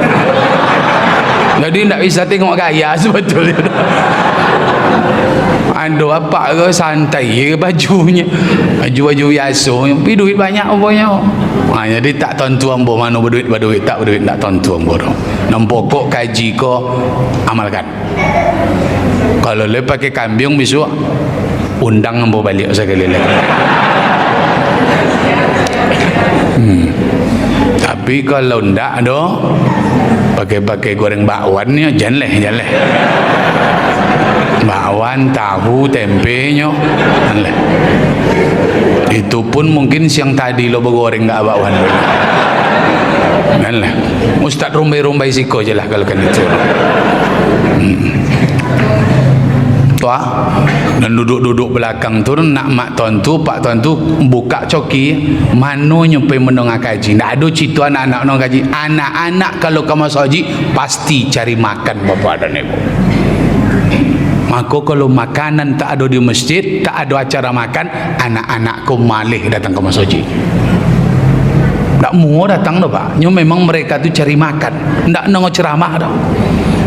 Jadi tak bisa tengok gaya sebetulnya. Ada apa ke santai ke bajunya. Baju-baju biasa. Tapi duit banyak apanya. Jadi tak tentu ambo mana berduit tak berduit tak tentu ambo. Nam pokok kaji ko amalkan. Kalau le pakai kambing besok undang ambo balik sekali lagi. Tapi kalau ndak do pakai goreng bakwan ni jangan leh. Bakwan, tahu, tempenya jangan leh. Itu pun mungkin siang tadi lo bergoreng enggak bakwan. Jangan leh. Ustaz rumbai-rumbai siko je lah kalau kan itu. Tuah dan duduk-duduk belakang tu nak mak tuan tu pak tuan tu buka coki mano nyampai menengah kaji tak ada cerita anak-anak menengah kaji anak-anak kalau ke masuk haji pasti cari makan bapa dan ibu. Maka kalau makanan tak ada di masjid tak ada acara makan anak-anak kau malih datang ke masuk haji tak mau datang dah pak nyo memang mereka tu cari makan tak nengok ceramah dah.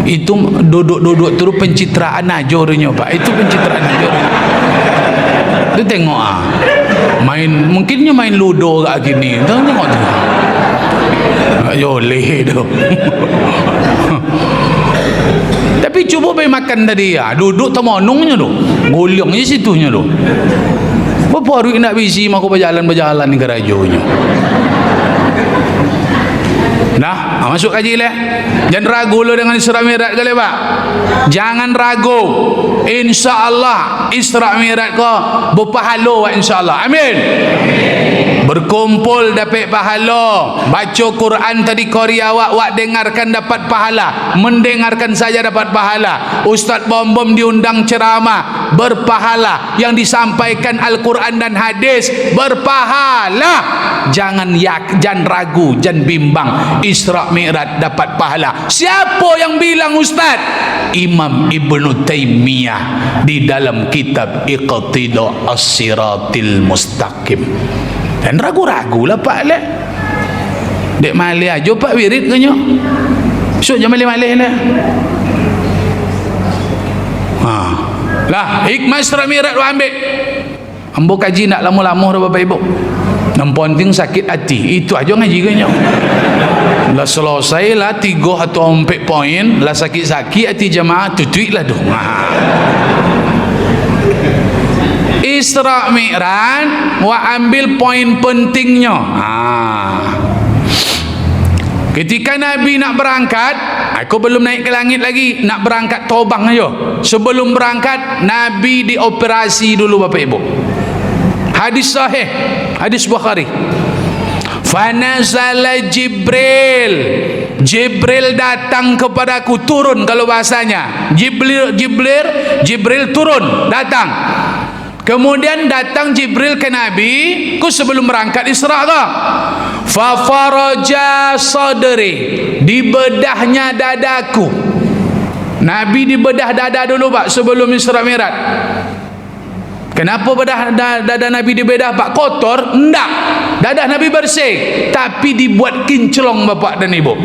Itu duduk-duduk terus pencitraan ajornya pak, itu pencitraan ajornya. Itu tengok main mungkinnya main ludo kat gini tengok tu yoleh tu. Tapi cuba pergi makan tadi duduk temonongnya tu gulung je situnya tu berapa hari nak bisi aku berjalan-berjalan ke rajonya. Nah, masuk kaji lah. Jangan ragu lo dengan Isra Mi'raj kali pak. Jangan ragu. Insya-Allah Isra Mi'raj ko berpahala insya-Allah. Amin. Berkumpul dapat pahala. Baca Quran tadi kori awak dengarkan dapat pahala. Mendengarkan saja dapat pahala. Ustaz Bom-Bom diundang ceramah berpahala. Yang disampaikan Al-Quran dan hadis berpahala. Jangan ragu, jangan bimbang. Isra Mi'raj dapat pahala. Siapa yang bilang Ustaz? Imam Ibnu Taimiyah di dalam kitab Iqtida As-Siratil Mustaqim. Dan ragu-ragu lah pak lek. Dek malih aja pak wirid kenyo. Besok jangan malih-malih lah. Lah hikmah Isra Mi'raj lu ambil. Ambo kaji nak lama-lama dah bapak ibu. Namponting sakit hati. Itu aja ngaji kenyo. Lah selesai lah 3 atau 4 poin lah sakit-sakit hati jemaah tutup lah dong. Isra Mi'raj wa ambil poin pentingnya. Ketika Nabi nak berangkat, aku belum naik ke langit lagi, nak berangkat tobang aja. Sebelum berangkat Nabi dioperasi dulu bapak ibu. Hadis sahih, hadis Bukhari. Fanazala Jibril datang kepadaku, turun kalau bahasanya. Jibril turun, datang. Kemudian datang Jibril ke Nabi ku sebelum berangkat Isra tu. Fa faraja sadri, dibedahnya dadaku. Nabi dibedah dada dulu pak sebelum Isra Mi'raj. Kenapa bedah dada Nabi dibedah pak? Kotor? Enggak. Dada Nabi bersih, tapi dibuat kinclong bapak dan ibu.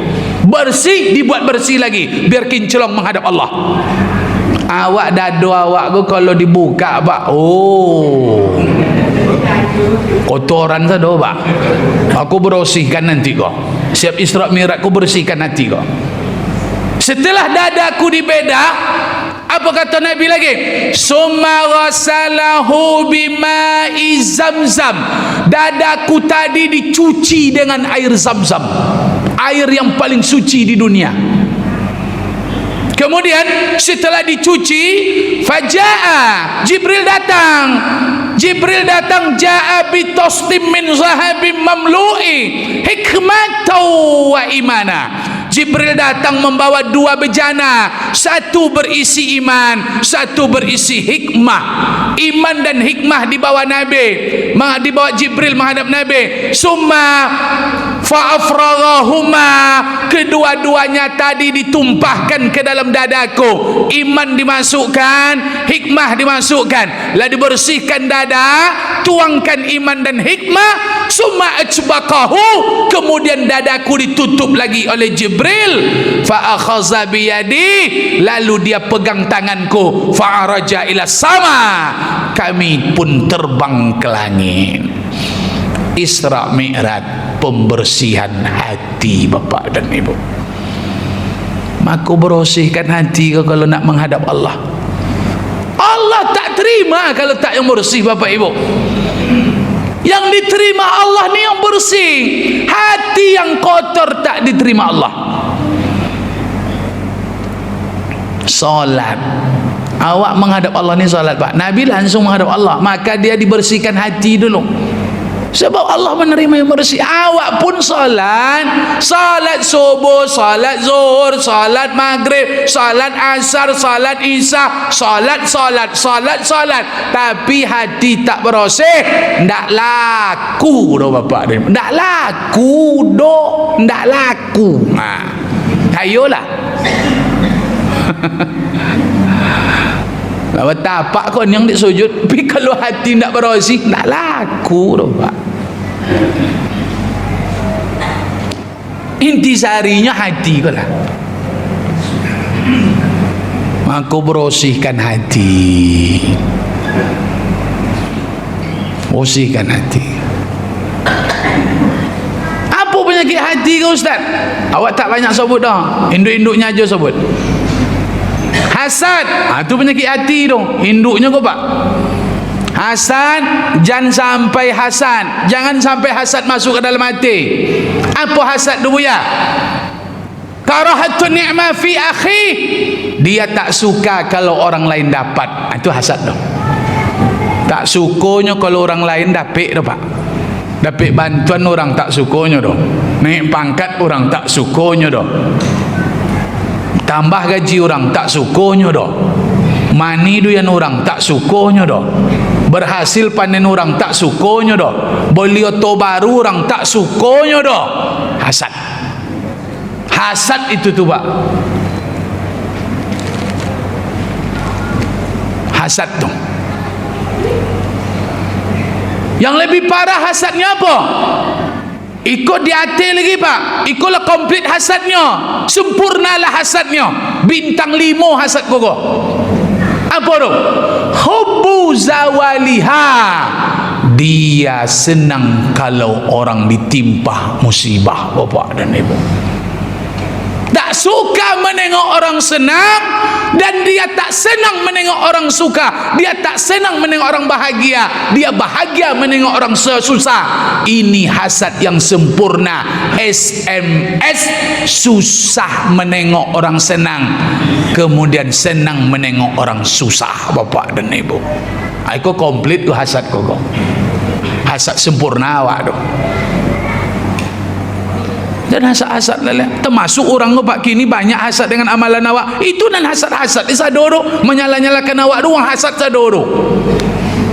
Bersih dibuat bersih lagi biar kinclong menghadap Allah. Awak dada awak tu kalau dibuka pak, kotoran saja pak. Aku bersihkan nanti kau. Siap Isra Mi'raj aku bersihkan nanti kau. Setelah dadaku dibedah, apa kata Nabi lagi? Summa ghasalahu bima'i Zamzam. Dadaku tadi dicuci dengan air Zamzam, air yang paling suci di dunia. Kemudian setelah dicuci, faja'a, Jibril datang ja'a bitostim min zahabim mamlu'i hikmatan wa imana. Jibril datang membawa 2 bejana, satu berisi iman, satu berisi hikmah. Iman dan hikmah dibawa Nabi, dibawa Jibril menghadap Nabi. Summa fa'afraghahuma kedua-duanya tadi ditumpahkan ke dalam dadaku. Iman dimasukkan, hikmah dimasukkan, lah dibersihkan dada, tuangkan iman dan hikmah, summa ajbaqahu, kemudian dadaku ditutup lagi oleh Jibril, fa akhadha biyadi, lalu dia pegang tanganku, fa araja ila sama, kami pun terbang ke langit. Isra Mi'raj, pembersihan hati Bapak dan Ibu. Maka bersihkan hati kau kalau nak menghadap Allah. Allah tak terima kalau tak yang bersih Bapak Ibu. Yang diterima Allah ni yang bersih. Hati yang kotor tak diterima Allah. Salat, awak menghadap Allah ni salat Pak. Nabi langsung menghadap Allah, maka dia dibersihkan hati dulu. Sebab Allah menerima yang bersih. Awak pun salat, salat subuh, salat zuhur, salat maghrib, salat asar, salat isya, salat, tapi hati tak bersih, ndak laku doh Bapak. Ndak laku doh, ndak laku. Nah, ayolah. Lah tapak kon yang disujud, tapi kalau hati ndak bersih, ndak laku doh Pak. Intisarinya hati kau lah. Maka bersihkan hati, bersihkan hati. Apa penyakit hati kau Ustaz? Awak tak banyak sebut dah, induk-induknya aja sebut. Hasad, itu penyakit hati tu, induknya kau Pak. Hasad, jangan sampai hasad, jangan sampai hasad masuk ke dalam hati. Apa hasad tu ya? Karahatun ni'ma fi akhi, dia tak suka kalau orang lain dapat. Itu hasad tu. Tak sukanya kalau orang lain dapat tu Pak. Dapat bantuan orang tak sukanya tu. Naik pangkat orang tak sukanya tu. Tambah gaji orang tak sukanya tu. Mani duyan orang tak sukanya tu. Berhasil panen orang tak sukanya dah. Beli oto baru orang tak sukanya dah. Hasad. Hasad itu tu Pak. Hasad tu. Yang lebih parah hasadnya apa? Ikut di hati lagi Pak. Ikutlah komplit hasadnya. Sempurnalah hasadnya. Bintang 5 hasad kau. Apa tu? Hubbu zawaliha, dia senang kalau orang ditimpa musibah Bapak dan Ibu. Tak suka menengok orang senang, dan dia tak senang menengok orang suka. Dia tak senang menengok orang bahagia, dia bahagia menengok orang susah. Ini hasad yang sempurna. SMS, susah menengok orang senang, kemudian senang menengok orang susah Bapak dan Ibu. Aku komplit tu hasad kau. Hasad sempurna awak tu. Dan hasad-hasad lelak, termasuk orang tu Pak, kini banyak hasad dengan amalan awak. Itu dan hasad-hasad di sadoro, menyala-nyalakan awak doang, hasad sadoro.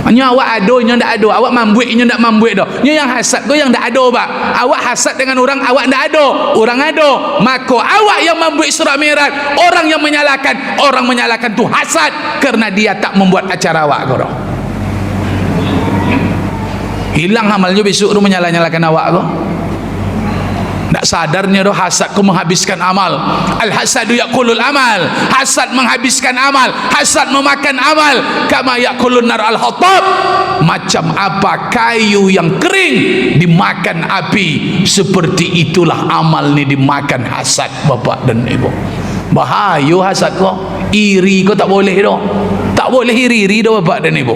Nya awak ado, nya ndak ado. Awak mambuik, nya ndak mambuik dah. Nya yang hasad tu yang ndak ado Pak. Awak hasad dengan orang, awak ndak ado, orang ado. Maka awak yang mambuik surah Mi'raj, orang yang menyalahkan tu hasad, kerana dia tak membuat acara awak kau dah. Hilang amalnya besok tu menyalah-nyalakan awak kau. Tak sadarnya doh hasad kau menghabiskan amal. Al hasadu yakulul amal. Hasad menghabiskan amal, hasad memakan amal. Kama yakulun nar al hatab, macam apa kayu yang kering dimakan api, seperti itulah amal ni dimakan hasad Bapak dan Ibu. Bahaya hasad kau. Iri kau tak boleh doh. Tak boleh iri-iri doh Bapak dan Ibu.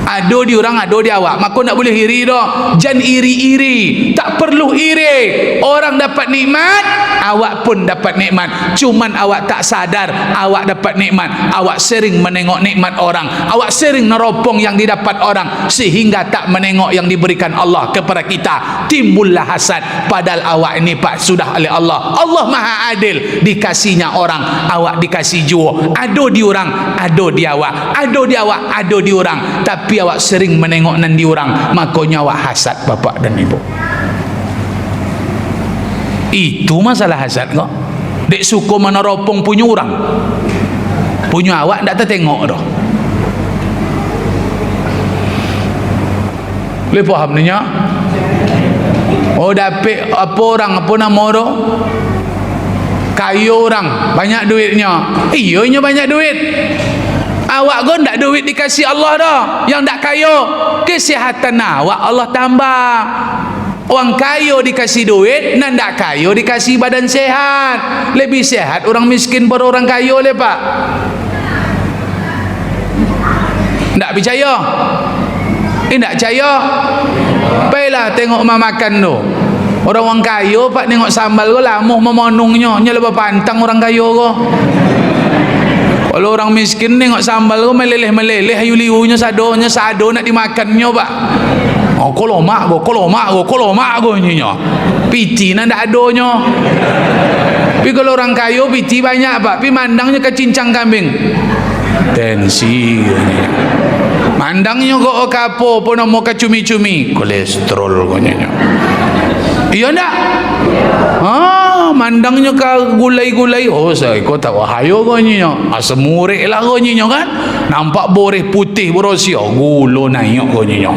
Ado di orang, ado di awak. Maka nak boleh iri dah. Jangan iri-iri. Tak perlu iri. Orang dapat nikmat, awak pun dapat nikmat. Cuman awak tak sadar awak dapat nikmat. Awak sering menengok nikmat orang. Awak sering neropong yang didapat orang, sehingga tak menengok yang diberikan Allah kepada kita. Timbullah hasad. Padahal awak ini Pak sudah oleh Allah. Allah Maha Adil. Dikasihnya orang, awak dikasih jua. Ado di orang, ado di awak. Ado di awak, ado di orang. Tapi awak sering menengok nan di orang, makanya awak hasad Bapak dan Ibu. Itu masalah hasad kok. Dek suka mana ropong punya orang, punya awak tak tertengok dah. Boleh faham ni nya? Oh dapat apa orang, apa nama tu? Kaya orang, banyak duitnya. Iyonya banyak duit. Awak pun tak duit dikasih Allah dah. Yang tak kaya, kesihatan awak Allah tambah. Orang kaya dikasih duit, nan tak kaya dikasih badan sehat. Lebih sehat orang miskin pada orang kaya le pak. Tak percaya? Tak percaya? Baiklah tengok makan tu. Orang kaya pak tengok sambal ko lamuh memonungnya, nya lebih pantang orang kaya ko. Kalau orang miskin tengok sambal ko meleleh-meleleh ayu liunya sado nak dimakannya pak. Oh kolomak go nyinya. Piti nan dak adonyo. Tapi kalau orang kaya piti banyak pak, tapi mandangnya ke cincang kambing. Tensi. Mandangnya kok kapo pun mau ke cumi-cumi, kolesterol ko nyinya. Iya ndak? Mandangnya ke gulai-gulai. Oh saya kau tahu hayo kau nyinya. Asam murik lah kau nyinya kan. Nampak boreh putih berosio, gula naik kau nyinya.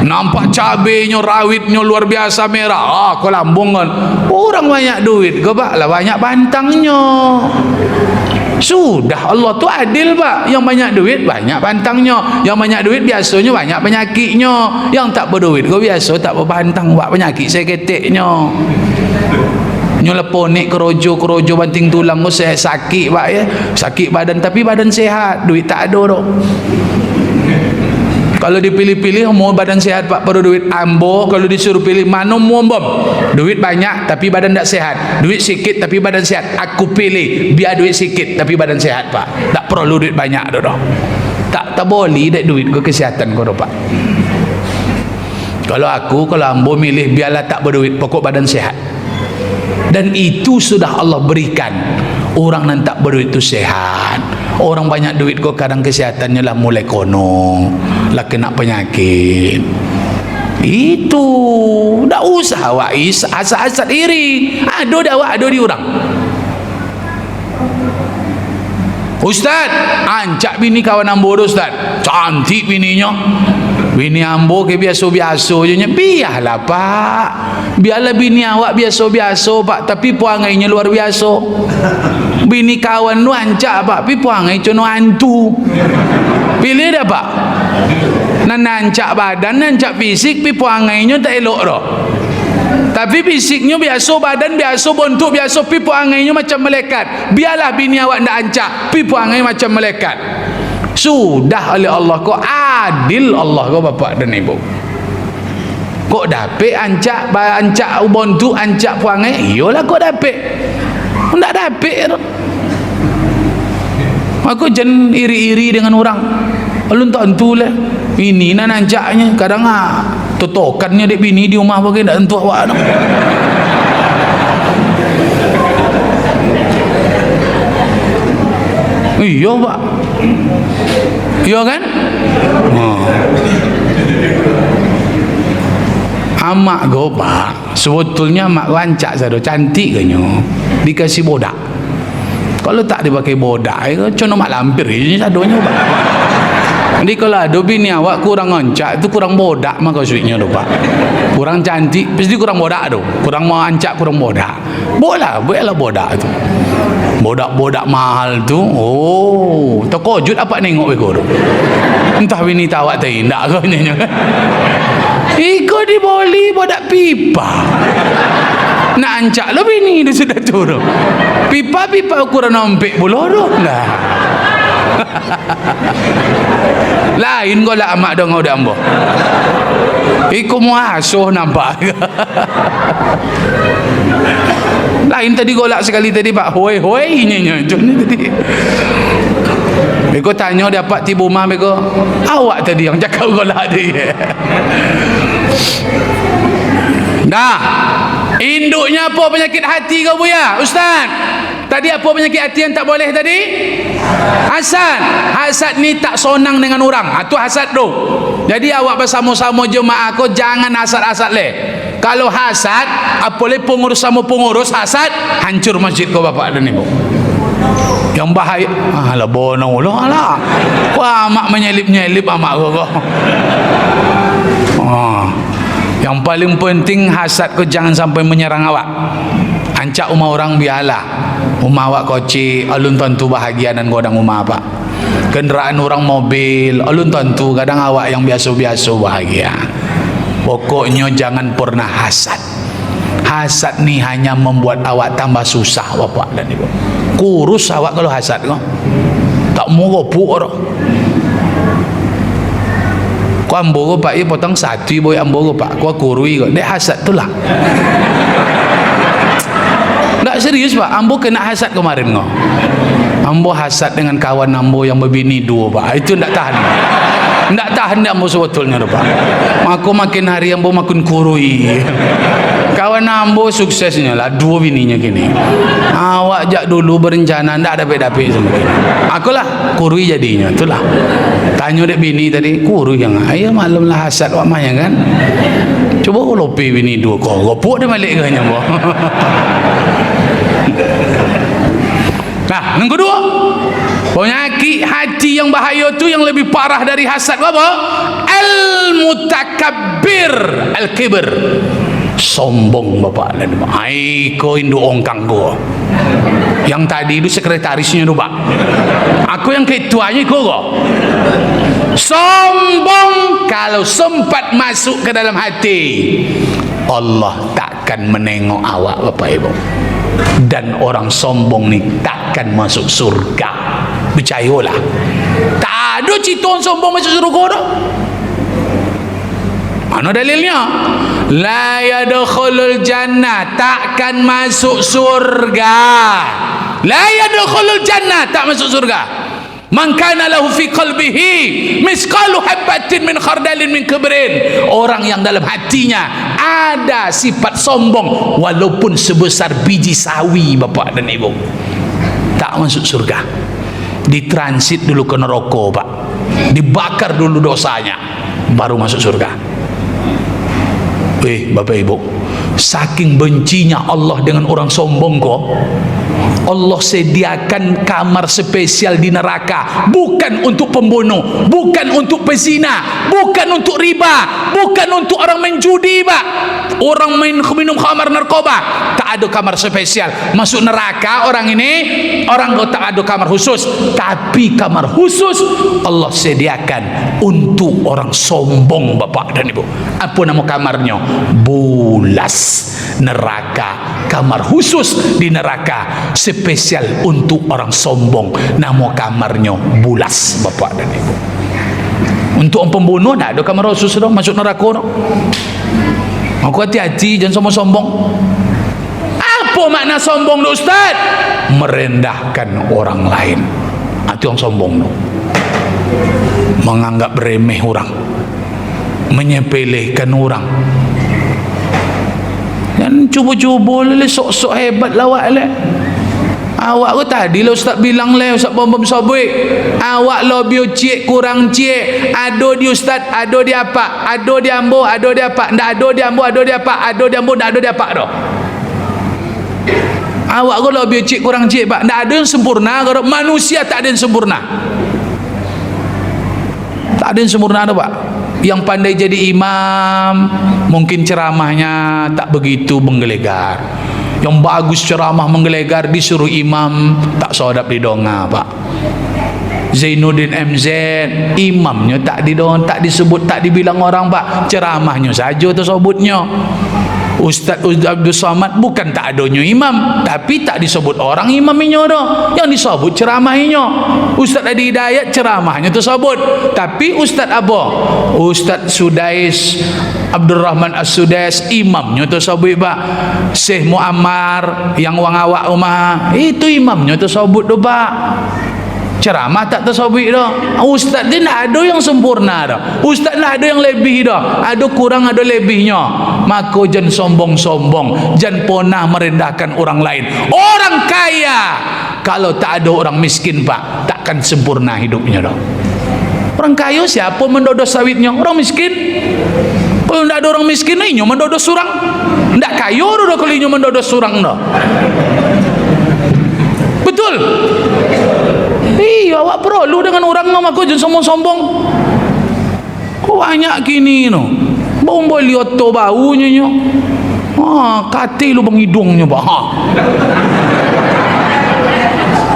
Nampak cabenya, rawitnya luar biasa merah. Kau lambung kan. Orang banyak duit kau pak lah banyak pantangnya. Sudah Allah tu adil pak. Yang banyak duit banyak pantangnya. Yang banyak duit biasanya banyak penyakitnya. Yang tak berduit kau biasa tak berpantang pak, penyakit saya keteknya. Nyeleponik kerojo banting tulang kau sakit pak ya. Sakit badan tapi badan sehat, duit tak ada dok. Kalau dipilih-pilih mau badan sehat pak pada duit ambo, kalau disuruh pilih mana mau bom, duit banyak tapi badan tak sehat, duit sikit tapi badan sehat, aku pilih biar duit sikit tapi badan sehat pak, tak perlu duit banyak dah. Tak boleh dek duit ke kesihatan kau pak. Kalau ambo milih biarlah tak berduit pokok badan sehat, dan itu sudah Allah berikan. Orang yang tak berduit itu sehat. Orang banyak duit kok kadang kesehatannya lah mulai kono, lah kena penyakit. Itu tak usah awak asal-asal iri. Ado dah awak ado di orang. Ustaz, ancak bini kawan ambo Ustaz. Cantik bininya. Bini ambo ke biasa-biasa je nya. Biarlah pak. Biarlah bini awak biasa-biasa pak, tapi peangainya luar biasa. Bini kawan tu ancak pak, tapi peangai cono hantu. Pilih dah pak. Nancak badan, nancak fisik, tapi peangainya tak elok dah. Tapi fisiknya biasa, badan biasa, bentuk biasa, tapi peangainya macam malaikat. Biarlah bini awak nak ancak, tapi peangai macam malaikat. Sudah oleh Allah kau adil Allah kau bapak dan ibu. Kau dapat ancak bontu ancak peangai, iyalah kau dapat. Tak dapat. Aku jangan iri-iri dengan orang. Lu tentu lah. Ini nan ancaknya kadang totokannya dek bini di rumah bagi tak tentu awak dah. Iya pak. Iya kan? Amak go pak, sebetulnya mak wancak sado cantik kanyo, dikasih bodak. Kalau tak dipakai bodak, cono mak lampir ini sadonya pak. Jadi kalau ada bini awak kurang ancak, itu kurang bodak maka suiknya tu pak. Kurang cantik, pasti kurang bodak tu. Kurang mau ancak, kurang bodak. Bola, bolehlah bodak tu. Bodak-bodak mahal tu. Oh, terkejut apa nengok bego tu. Entah bini tawak tindak kau nyanyi kan. Iko di boli bodak pipa. Nak ancak lo bini dia sudah turun. Pipa ukuran ompek pula tu. Nah. Lain kau lah amak dong udah ambo. Iko mau asuh nampak. Lain tadi golak sekali tadi pak hoi nyanyi tadi. Beko tanya dapat tiba rumah beko. Awak tadi yang cakap golak dia. Dah. Induknya apa penyakit hati kau buya, Ustaz? Tadi apa penyakit hati yang tak boleh tadi? Hasad. Hasad ni tak sonang dengan orang. Itu hasad tu. Jadi awak bersama-sama jemaah aku jangan hasad-hasad leh. Kalau hasad, apalagi pengurus sama pengurus hasad, hancur masjid kau bapak dan ibu. Yang bahaya, alah bonong lo, alah. Wah, mak menyelip-nyelip amak kau. Yang paling penting hasad kau jangan sampai menyerang awak. Ancak rumah orang biarlah. Rumah awak kocik, alun tentu bahagia dan godang rumah apa. Kenderaan orang mobil, alun tentu kadang awak yang biasa-biasa bahagia. Pokoknya jangan pernah hasad. Hasad ni hanya membuat awak tambah susah bapak dan ibu. Kurus awak kalau hasad kau. Tak mau gopuk orang. Kau ambo kau pak, potong satu boy ambo kau pak. Kau kurui kau. Dek hasad tu lah. Tak serius pak, ambo kena hasad kemarin kau. Ambo hasad dengan kawan ambo yang berbini dua pak. Itu tak tahan. Tak tahan dia ambo sebetulnya pak. Aku makin hari ambo makin kurui. Kawan ambo suksesnya lah dua bininya kini. Awak jak dulu berencana ndak dapat-dapat sama dia. Akulah kurui jadinya, itulah. Tanya dek bini tadi, kurui yang ayo malam lah hasad wak maya kan. Coba kau lopi bini dua kau, gopuk dia balik ke nyambo. Nah, yang kedua, penyakit hati yang bahaya tu yang lebih parah dari hasad apa? Al-mutakabbir, al-kibr. Sombong bapak dan ibu. Ai kau indu ongkang gua. Yang tadi itu sekretarisnya tu pak. Aku yang ketuanya kau. Sombong kalau sempat masuk ke dalam hati, Allah takkan menengok awak bapak ibu. Dan orang sombong ni takkan masuk surga. Percayalah. Tak ada cerita orang sombong masuk surga dah. Mana dalilnya? La yadkhulul jannah, takkan masuk surga. La yadkhulul jannah, tak masuk surga. Man kana lahu fi qalbihi misqalu habatin min khardalin min kibrin. Orang yang dalam hatinya ada sifat sombong walaupun sebesar biji sawi bapak dan ibu, tak masuk surga. Ditransit dulu ke neraka pak, dibakar dulu dosanya, baru masuk surga. Bapak ibu, saking bencinya Allah dengan orang sombong kok, Allah sediakan kamar spesial di neraka, bukan untuk pembunuh, bukan untuk pezina, bukan untuk riba, bukan untuk orang main judi pak, orang minum khamar narkoba. Tak ada kamar spesial masuk neraka. Orang ini orang tak ada kamar khusus, tapi kamar khusus Allah sediakan untuk orang sombong bapak dan ibu. Apa nama kamarnya? Bulas neraka. Kamar khusus di neraka spesial untuk orang sombong, nama kamarnya bulas bapak dan ibu. Untuk orang pembunuh tak ada kamar khusus dong masuk neraka dong. Aku hati-hati jangan sombong-sombong. Apa makna sombong tu ustaz? Merendahkan orang lain. Itu yang sombong tu. Menganggap remeh orang, menyepelekan orang. Dan cuba-cuba le sok-sok hebat lawak le. Awak ke tadi lah ustaz bilang le, ustaz bom sabik. Awak lo bio cik kurang cik. Ado di ustaz, ado di apa? Ado di ambo, ado di apa? Ndak ado di ambo, ado di apa? Ado di ambo, ndak ado di apa dah. Awak ke lo bio cik kurang cik pak. Ndak ada yang sempurna. Manusia tak ada yang sempurna. Tak ada yang sempurna dah pak. Yang pandai jadi imam mungkin ceramahnya tak begitu menggelegar. Yang bagus ceramah menggelegar disuruh imam tak sodap di donga pak. Zainuddin MZ imamnya tak disebut, tak dibilang orang pak, ceramahnya saja tersebutnya. Ustaz Abdul Somad bukan tak adanya imam, tapi tak disebut orang imamnya dah, yang disebut ceramahnya. Ustaz Adi Hidayat ceramahnya tersebut, tapi Ustaz apa? Ustaz Sudais Abdul Rahman As-Sudais imamnya tersebut pak. Syekh Muammar yang wang awak rumah itu imamnya tersebut tu pak. Ceramah tak tersabit dah. Ustaz dia tak ada yang sempurna dah. Ustaz lah ada yang lebih dah. Ada kurang ada lebihnya. Maka jangan sombong-sombong, jangan pernah merendahkan orang lain. Orang kaya kalau tak ada orang miskin Pak, takkan sempurna hidupnya dah. Orang kaya siapa mendodos sawitnya? Orang miskin. Kalau tidak ada orang miskin, ini mendodos surang. Tidak kaya dah kalau ini mendodos surang dah. Betul? Iya, awak perlu dengan orang mama kau jangan sombong-sombong. Kau banyak gini no. Bau lihat tu baunya nyo. Kati lubang hidungnya Pak.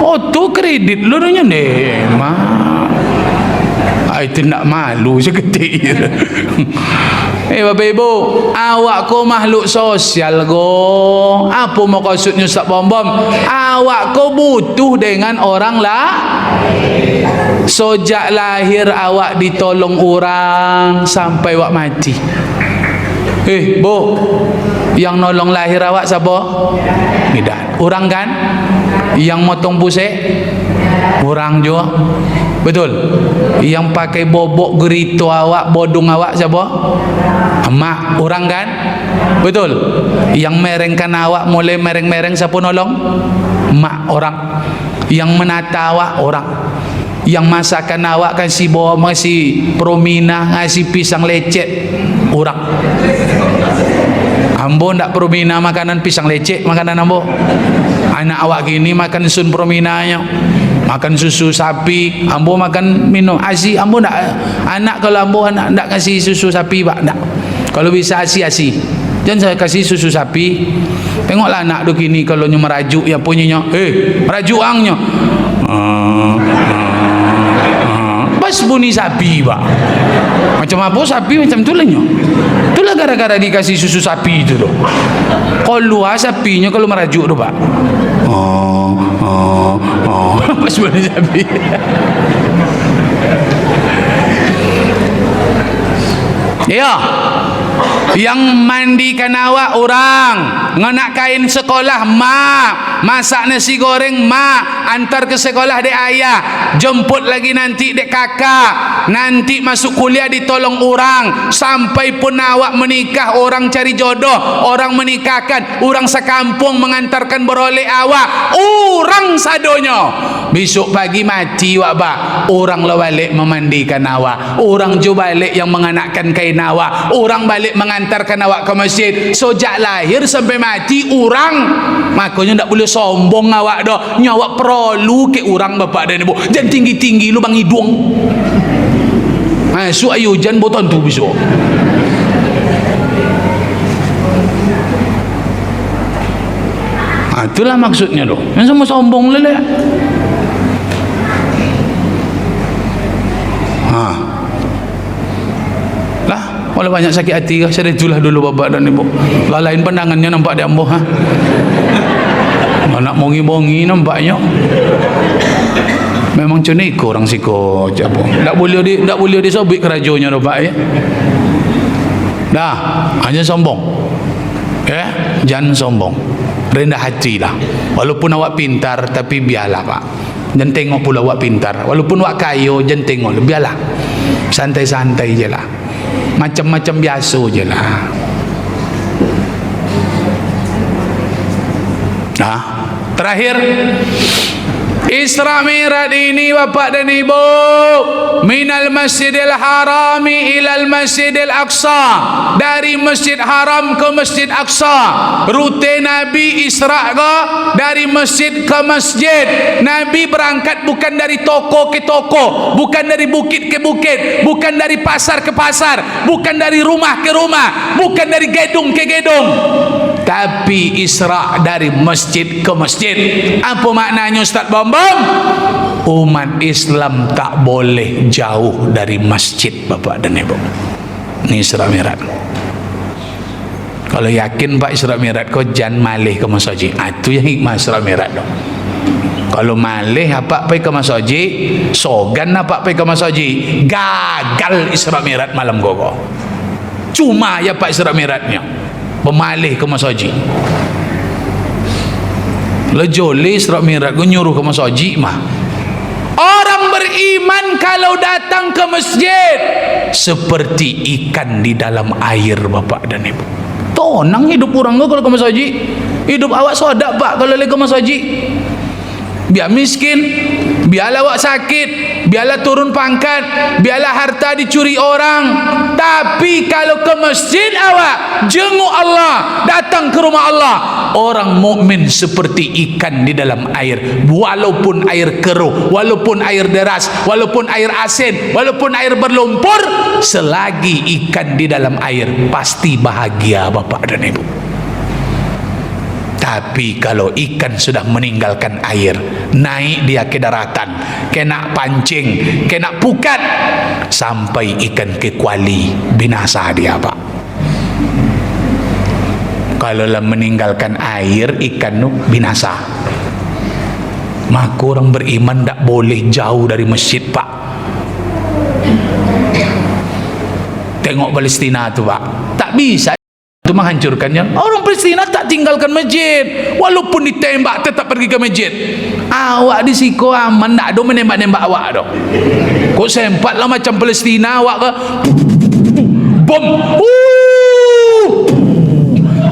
Oh tu kredit lu nya deh, itu nak malu seketik. Bapak Ibu, awak ko makhluk sosial go. Apa maksudnya Ustaz Bom-Bom? Awak ko butuh dengan orang lah. Sejak lahir awak ditolong orang sampai awak mati. Bu, yang nolong lahir awak siapa? Tidak. Orang kan? Yang motong pusek? Orang juga. Betul. Yang pakai bobok gerito awak, bodong awak siapa? Emak. Orang kan? Betul. Yang merengkan awak, mulai mereng-mereng siapa nolong? Emak. Orang. Yang menata awak, orang. Yang masakan awak kasih bawa, kasih promina, kasih pisang lecet, orang. Ambo ndak promina makanan pisang lecet, makanan ambo. Anak awak gini makan sun prominanya, makan susu sapi, ambo makan minum asi. Ambo ndak, anak kalau ambo anak ndak kasih susu sapi Pak, ndak. Kalau bisa asi. Jangan saya kasih susu sapi. Tengoklah anak tu gini kalau nyo merajuk ya punyanya, merajuk angnya. Pas bunyi sapi Pak. Macam apa sapi macam tu lah nyo. Itulah gara-gara dikasih susu sapi itu tuh. Kalau sapinya kalau merajuk tuh Pak. Pas bunyi sapi. Ya. Yang mandikan awak orang, ngenak kain sekolah mak, masak nasi goreng mak, antar ke sekolah dek ayah, jemput lagi nanti dek kakak, nanti masuk kuliah ditolong orang, sampai pun awak menikah orang cari jodoh, orang menikahkan, orang sekampung mengantarkan beroleh awak, orang sadonya. Besok pagi mati awak Pak, orang lah balik memandikan awak, orang juga balik yang menganakkan kain awak, orang balik mengantarkan awak ke masjid. Sejak lahir sampai mati orang. Makanya tak boleh sombong awak dah. Nyawak perlu ke orang Bapak dan Ibu. Jangan tinggi-tinggi lubang hidung. Masuk ayo jangan boton tu besok. Itulah maksudnya doh. Yang semua sombong lele. Kalau banyak sakit hati, saya itulah dulu Bapak dan Ibu. Lain pandangannya nampak dia ambo, anak bongi-bongi nampaknya. Memang ceniko orang siko jabo. Tak boleh disobek kerajonya Bapak ya. Dah, hanya sombong. Ya, jangan sombong. Rendah hati lah. Walaupun awak pintar tapi biarlah Pak. Jangan tengok pula awak pintar. Walaupun awak kaya jangan tengok, biarlah. Santai-santai je lah. Macam-macam biasa je lah. Terakhir, Isra Mi'raj ini Bapak dan Ibu, minal masjidil harami ilal masjidil aqsa, dari masjid haram ke masjid aqsa. Rute Nabi Isra ke dari masjid ke masjid. Nabi berangkat bukan dari toko ke toko, bukan dari bukit ke bukit, bukan dari pasar ke pasar, bukan dari rumah ke rumah, bukan dari gedung ke gedung, tapi Isra dari masjid ke masjid. Apa maknanya Ustaz Bom-Bom? Umat Islam tak boleh jauh dari masjid Bapak dan Ibu. Ini Isra Mi'raj. Kalau yakin Pak Isra Mi'raj kau jangan malih ke masjid. Itu yang hikmah Isra Mi'raj dong. Kalau malih apa pergi ke masjid, sogan apa pergi ke masjid, gagal Isra Mi'raj malam gogo. Cuma ya Pak Isra Mi'rajnya pemalih ke masjid. Lejoli Isra Mi'raj gue nyuruh ke masjid mah. Orang beriman kalau datang ke masjid seperti ikan di dalam air Bapak dan Ibu. Tonang hidup orang gue kalau ke masjid. Hidup awak sodak Pak kalau lagi ke masjid. biar miskin, biarlah awak sakit, biarlah turun pangkat, biarlah harta dicuri orang, tapi kalau ke masjid awak jenguk Allah, datang ke rumah Allah, orang mukmin seperti ikan di dalam air, walaupun air keruh, walaupun air deras, walaupun air asin, walaupun air berlumpur, selagi ikan di dalam air pasti bahagia Bapak dan Ibu. Tapi kalau ikan sudah meninggalkan air, naik dia ke daratan, kena pancing, kena pukat, sampai ikan ke kuali, binasa dia Pak. Kalau lah meninggalkan air, ikan tu binasa. Maka orang beriman tak boleh jauh dari masjid Pak. Tengok Palestina tu Pak, tak bisa itu menghancurkannya. Orang Palestina tak tinggalkan masjid, walaupun ditembak tetap pergi ke masjid. Awak di siko aman, tak ada menembak-nembak awak dah. Kok sempat lah macam Palestina awak ke bom,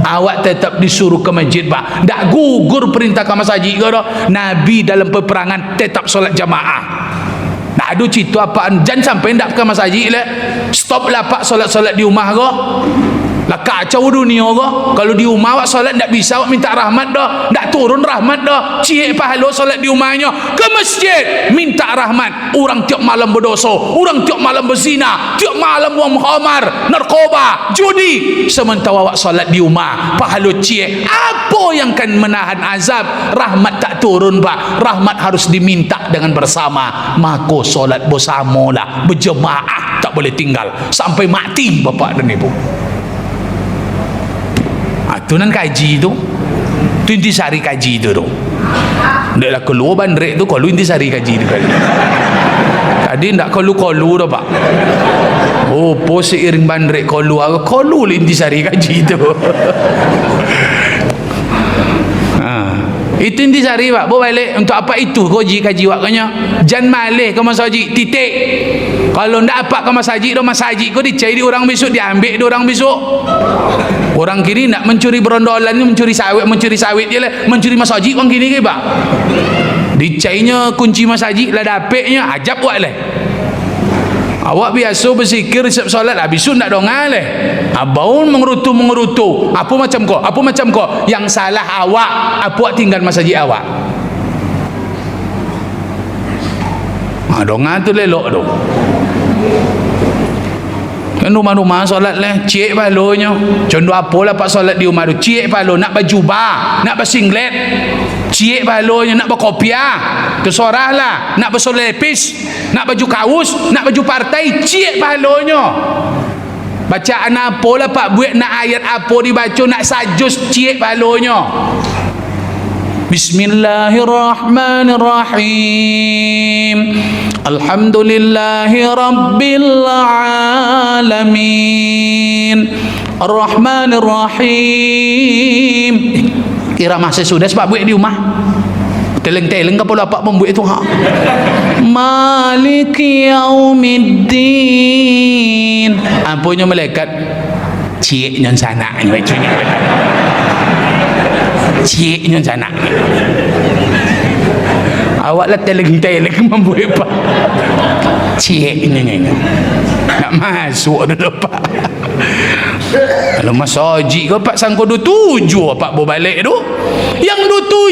awak tetap disuruh ke masjid Pak. Tak gugur perintah ke masjid ke dah. Nabi dalam peperangan tetap solat jamaah. Tak ada cerita apaan, jangan sampai tak ke masjid lah. Stop lah Pak solat-solat di rumah ke. Lah kacau dunia ke. Kalau di rumah awak solat tak bisa, awak minta rahmat dah, tak turun rahmat dah. Cik pahala solat di rumahnya, ke masjid minta rahmat. Orang tiap malam berdosa, orang tiap malam berzina, tiap malam buang khamar, narkoba, judi, sementara awak solat di rumah pahala cik. Apa yang akan menahan azab? Rahmat tak turun Pak. Rahmat harus diminta dengan bersama. Maka solat bersama lah, berjemaah, tak boleh tinggal sampai mati Bapak dan Ibu. Tu nan kaji tu intisari kaji tu ndak lah keluar bandrek tu kalau intisari kaji tu kali tadi ndak kolu dah Pak. Oh pos seiring bandrek kolu intisari kaji tu. Itu intisari Pak. Bawa balik untuk apa itu kaji wakanya. Jangan malih ke masjid titik. Kalau ndak apa ke masjid kau dicari di orang besok, diambil di orang besok. Orang kini nak mencuri berondolan ni, mencuri sawit je lah, mencuri masjid orang kini ke Pak. Dicainya kunci masjid lah, dapatnya ajab buat lah. Awak biasa berzikir resep solat habis tu nak dongal leh. Abang mengerutu. Apa macam kau? Yang salah awak, apa tinggal masjid awak. Dongal tu lelok tu. Kan rumah-rumah solat lah, cik palonya. Contoh apalah Pak solat di rumah tu, cik palo nak baju bar, nak bersinglet, cik palonya nak berkopiah, tersorah lah, nak bersolepis, nak baju kaus, nak baju partai, cik palonya. Bacaan apalah Pak buat, nak ayat apa dibaca, nak sajus, cik palonya. Bismillahirrahmanirrahim. Alhamdulillahi rabbil alamin. Ar-Rahmanir-Rahim. Kira masa sudah sebab buat di rumah. Teleng-teleng ke pula Pak membuat itu ha. Maliki yaumiddin. Ampunya malaikat ciknya sana ni bajunya. Ciknya sana. Awak lah teleng-teleng membuat Pak. Ciknya ni. Nak masuk dulu Pak. Kalau masjid kau Pak sangko 27 Pak bawa balik tu. Yang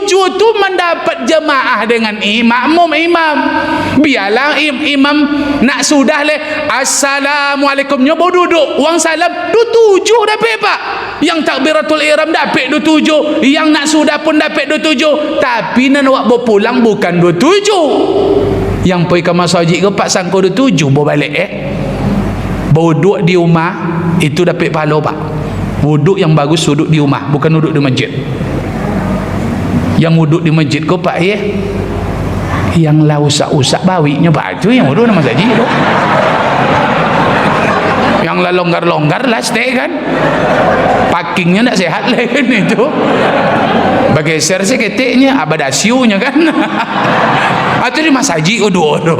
27 tu mendapat jemaah dengan imam. Biarlah imam nak sudah leh assalamualaikumnya baru duduk. Uang salam 27 dapat Pak. Yang takbiratul ihram dapat 27. Yang nak sudah pun dapat 27. Tapi nak awak bawa pulang bukan 27. Yang pergi ke masjid kau Pak sangko 27 bawa balik Wuduk di rumah itu dapat pahala Pak. Wuduk yang bagus wuduk di rumah, bukan wuduk di masjid. Yang wuduk di masjid kau Pak yang lah usak-usak bawinya Pak, itu yang wuduk nama masjid tu. Yang lah longgar-longgar lah stay kan. Parkingnya tak sehat lah kan itu. Bergeser seketiknya abadasiunya kan. Atau di masaji uduk tu.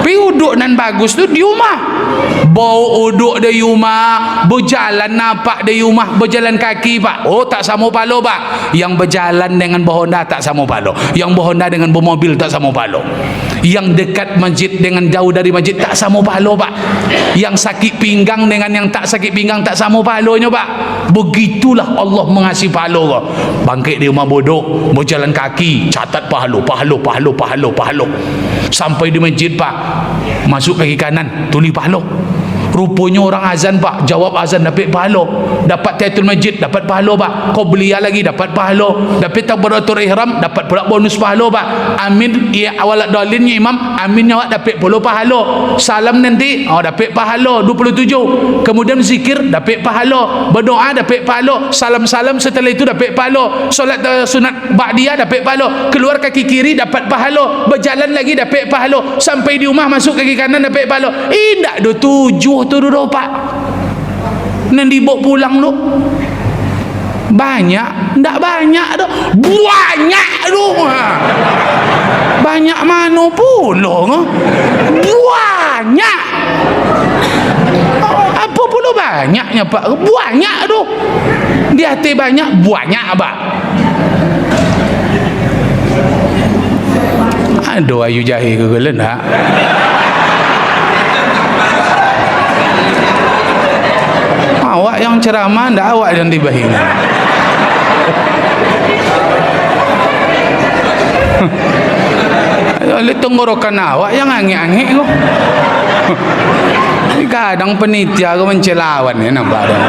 Tapi uduk nan bagus tu di rumah. Bau uduk di rumah, berjalan napak di rumah, berjalan kaki pak. Oh tak sama palo pak. Yang berjalan dengan berhonda tak sama palo. Yang berhonda dengan bermobil tak sama palo. Yang dekat masjid dengan jauh dari masjid tak sama palo pak. Yang sakit pinggang dengan yang tak sakit pinggang tak sama palonya pak. Begitulah Allah mengasihi palo kau. Bangkit di rumah bodoh, berjalan kaki, catat pahalo. Sampai di masjid pak, masuk kaki kanan, tulis pahalo. Rupanya orang azan pak, jawab azan dapat pahala. Dapat tahiyatul masjid dapat pahala pak. Qabliyah lagi dapat pahala. Dapat takbiratul ihram dapat pula bonus pahala pak. Amin ya awal dalinnya imam, aminnya awak dapat pula pahala. Salam nanti dapat pahala 27. Kemudian zikir dapat pahala. Berdoa dapat pahala. Salam-salam setelah itu dapat pahala. Solat sunat ba'diyah dapat pahala. Keluar kaki kiri dapat pahala. Berjalan lagi dapat pahala. Sampai di rumah masuk kaki kanan dapat pahala. Tak ada 7 tu dulu pak. Nanti dibawa pulang tu banyak, tak banyak tu, banyak tu. Banyak mana pula banyak. Apa pula banyaknya pak? Banyak tu. Di hati banyak pak. Aduh ayu jahe ke gelen tak? Awak yang ceramah, ndak awak yang dibahingi. Oleh tenggorokan awak yang angin-angin kok. Kadang penitia kau mencelawan ya nampak dah.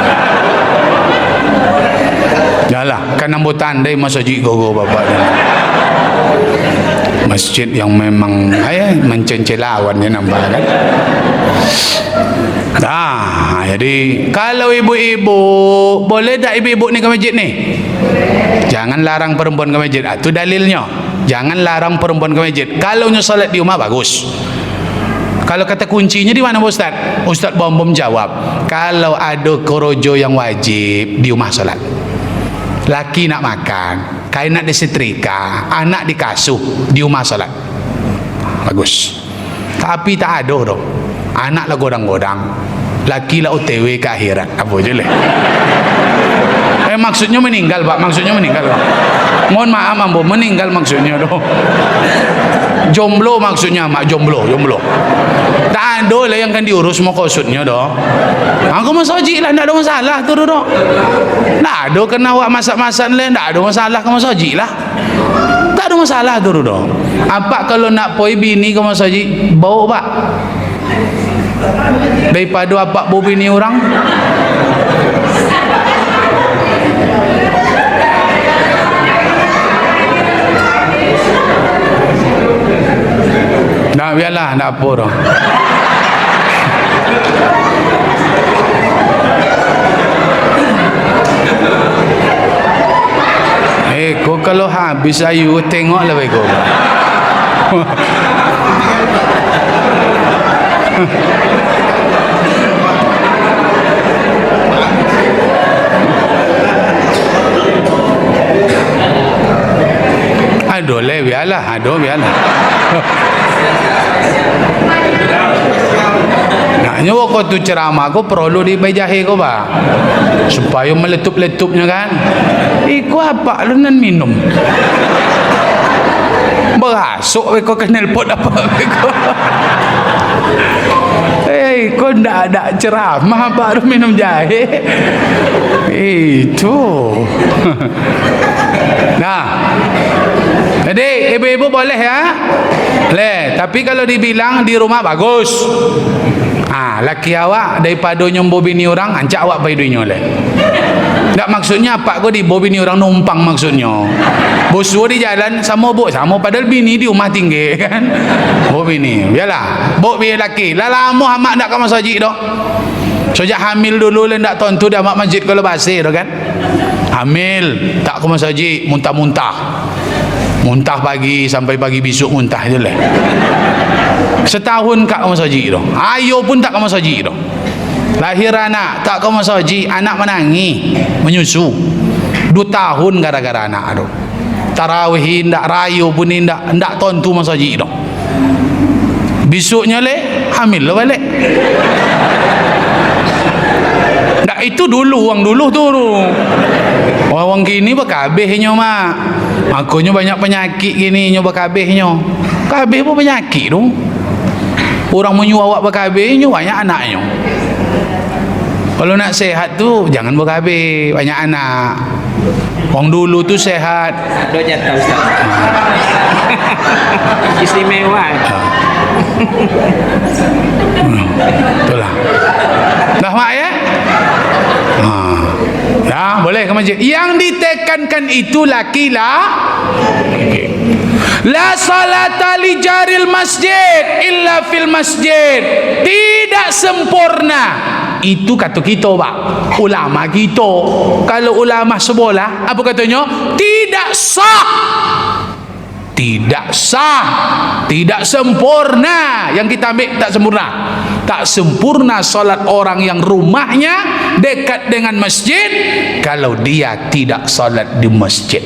Yalah, kan ambo tandai masjid gogo bapak dah. Masjid yang memang mencelawan ya nampak kan. Nah, jadi kalau ibu-ibu boleh tak ibu-ibu ni ke masjid ni? Jangan larang perempuan ke masjid. Itu dalilnya. Jangan larang perempuan ke masjid. Kalau nya solat di rumah bagus. Kalau kata kuncinya di mana Ustaz? Ustaz bom jawab. Kalau ada korojo yang wajib di rumah solat. Laki nak makan, kain nak disetrika, anak dikasuh di rumah solat. Bagus. Tapi tak ada dong. Anak lah godang-godang, laki lah OTW ke akhirat. Apa je lah. Maksudnya meninggal pak. Maksudnya meninggal pak. Mohon maaf ambo, meninggal maksudnya doh. Jomblo maksudnya mak, jomblo. Tak ada lah yang kan diurus mau maksudnya doh. Aku masajid lah, tak ada masalah tu doh. Tak ada kena awak masak-masak lah, tak ada masalah ke masajid lah. Tak ada masalah tu doh. Apa kalau nak poi bini ke masajid, bawa pak. Daripada apa bau bini orang. Nah biarlah, tak apa dah. Kau kalau habis ayu tengoklah kau. Aduh le biarlah. Naknya waktu tu ceramah aku perlu dibajahi kau bah. Supaya meletup-letupnya kan. Iku apa lu nan minum? Berasuk kau kenal pot apa kau? Kau ndak ada ceramah baru minum jahe. Itu. Nah. Jadi ibu-ibu boleh ya? Boleh. Tapi kalau dibilang di rumah bagus. Laki awak daripada nyombo bini orang, ancak awak pai duitnya le. Tak maksudnya apa kau di bawa bini orang numpang maksudnya. Bosua di jalan sama padahal bini di rumah tinggi kan. Bawa bini. Biarlah. Bawa bini laki. Lah lama amak nak ke masjid dah. Sejak hamil dulu le ndak tontu dah mak masjid kalau basir dah kan. Hamil tak ke masjid, muntah-muntah. Muntah pagi sampai pagi besok muntah je lah. Setahun kat masjid dah. Ayo pun tak ke masjid dah. Lahir anak tak kau masuk haji, anak menangis menyusu 2 tahun gara-gara anak tu. Tarawih ndak, rayu pun ndak tontu masuk haji tu. Besoknya hamil lah balik. Ndak, itu dulu, orang dulu tu. Orang kini berkabihnya mak. Makanya banyak penyakit gini nyo berkabihnya. Kabih pun penyakit tu. Orang menyuruh awak berkabihnya banyak anaknya. Kalau nak sehat tu jangan berkabih banyak anak. Orang dulu tu sehat. Ada jatah Ustaz. Istimewa. Itulah. Dah mak ya? Ya, boleh ke masjid. Yang ditekankan itu laki-laki. La salata li jaril masjid illa fil masjid. Tidak sempurna. Itu kata kita pak, ulama kita. Kalau ulama sebelah, apa katanya? Tidak sah. Tidak sah. Tidak sempurna. Yang kita ambil tak sempurna. Tak sempurna solat orang yang rumahnya dekat dengan masjid kalau dia tidak solat di masjid.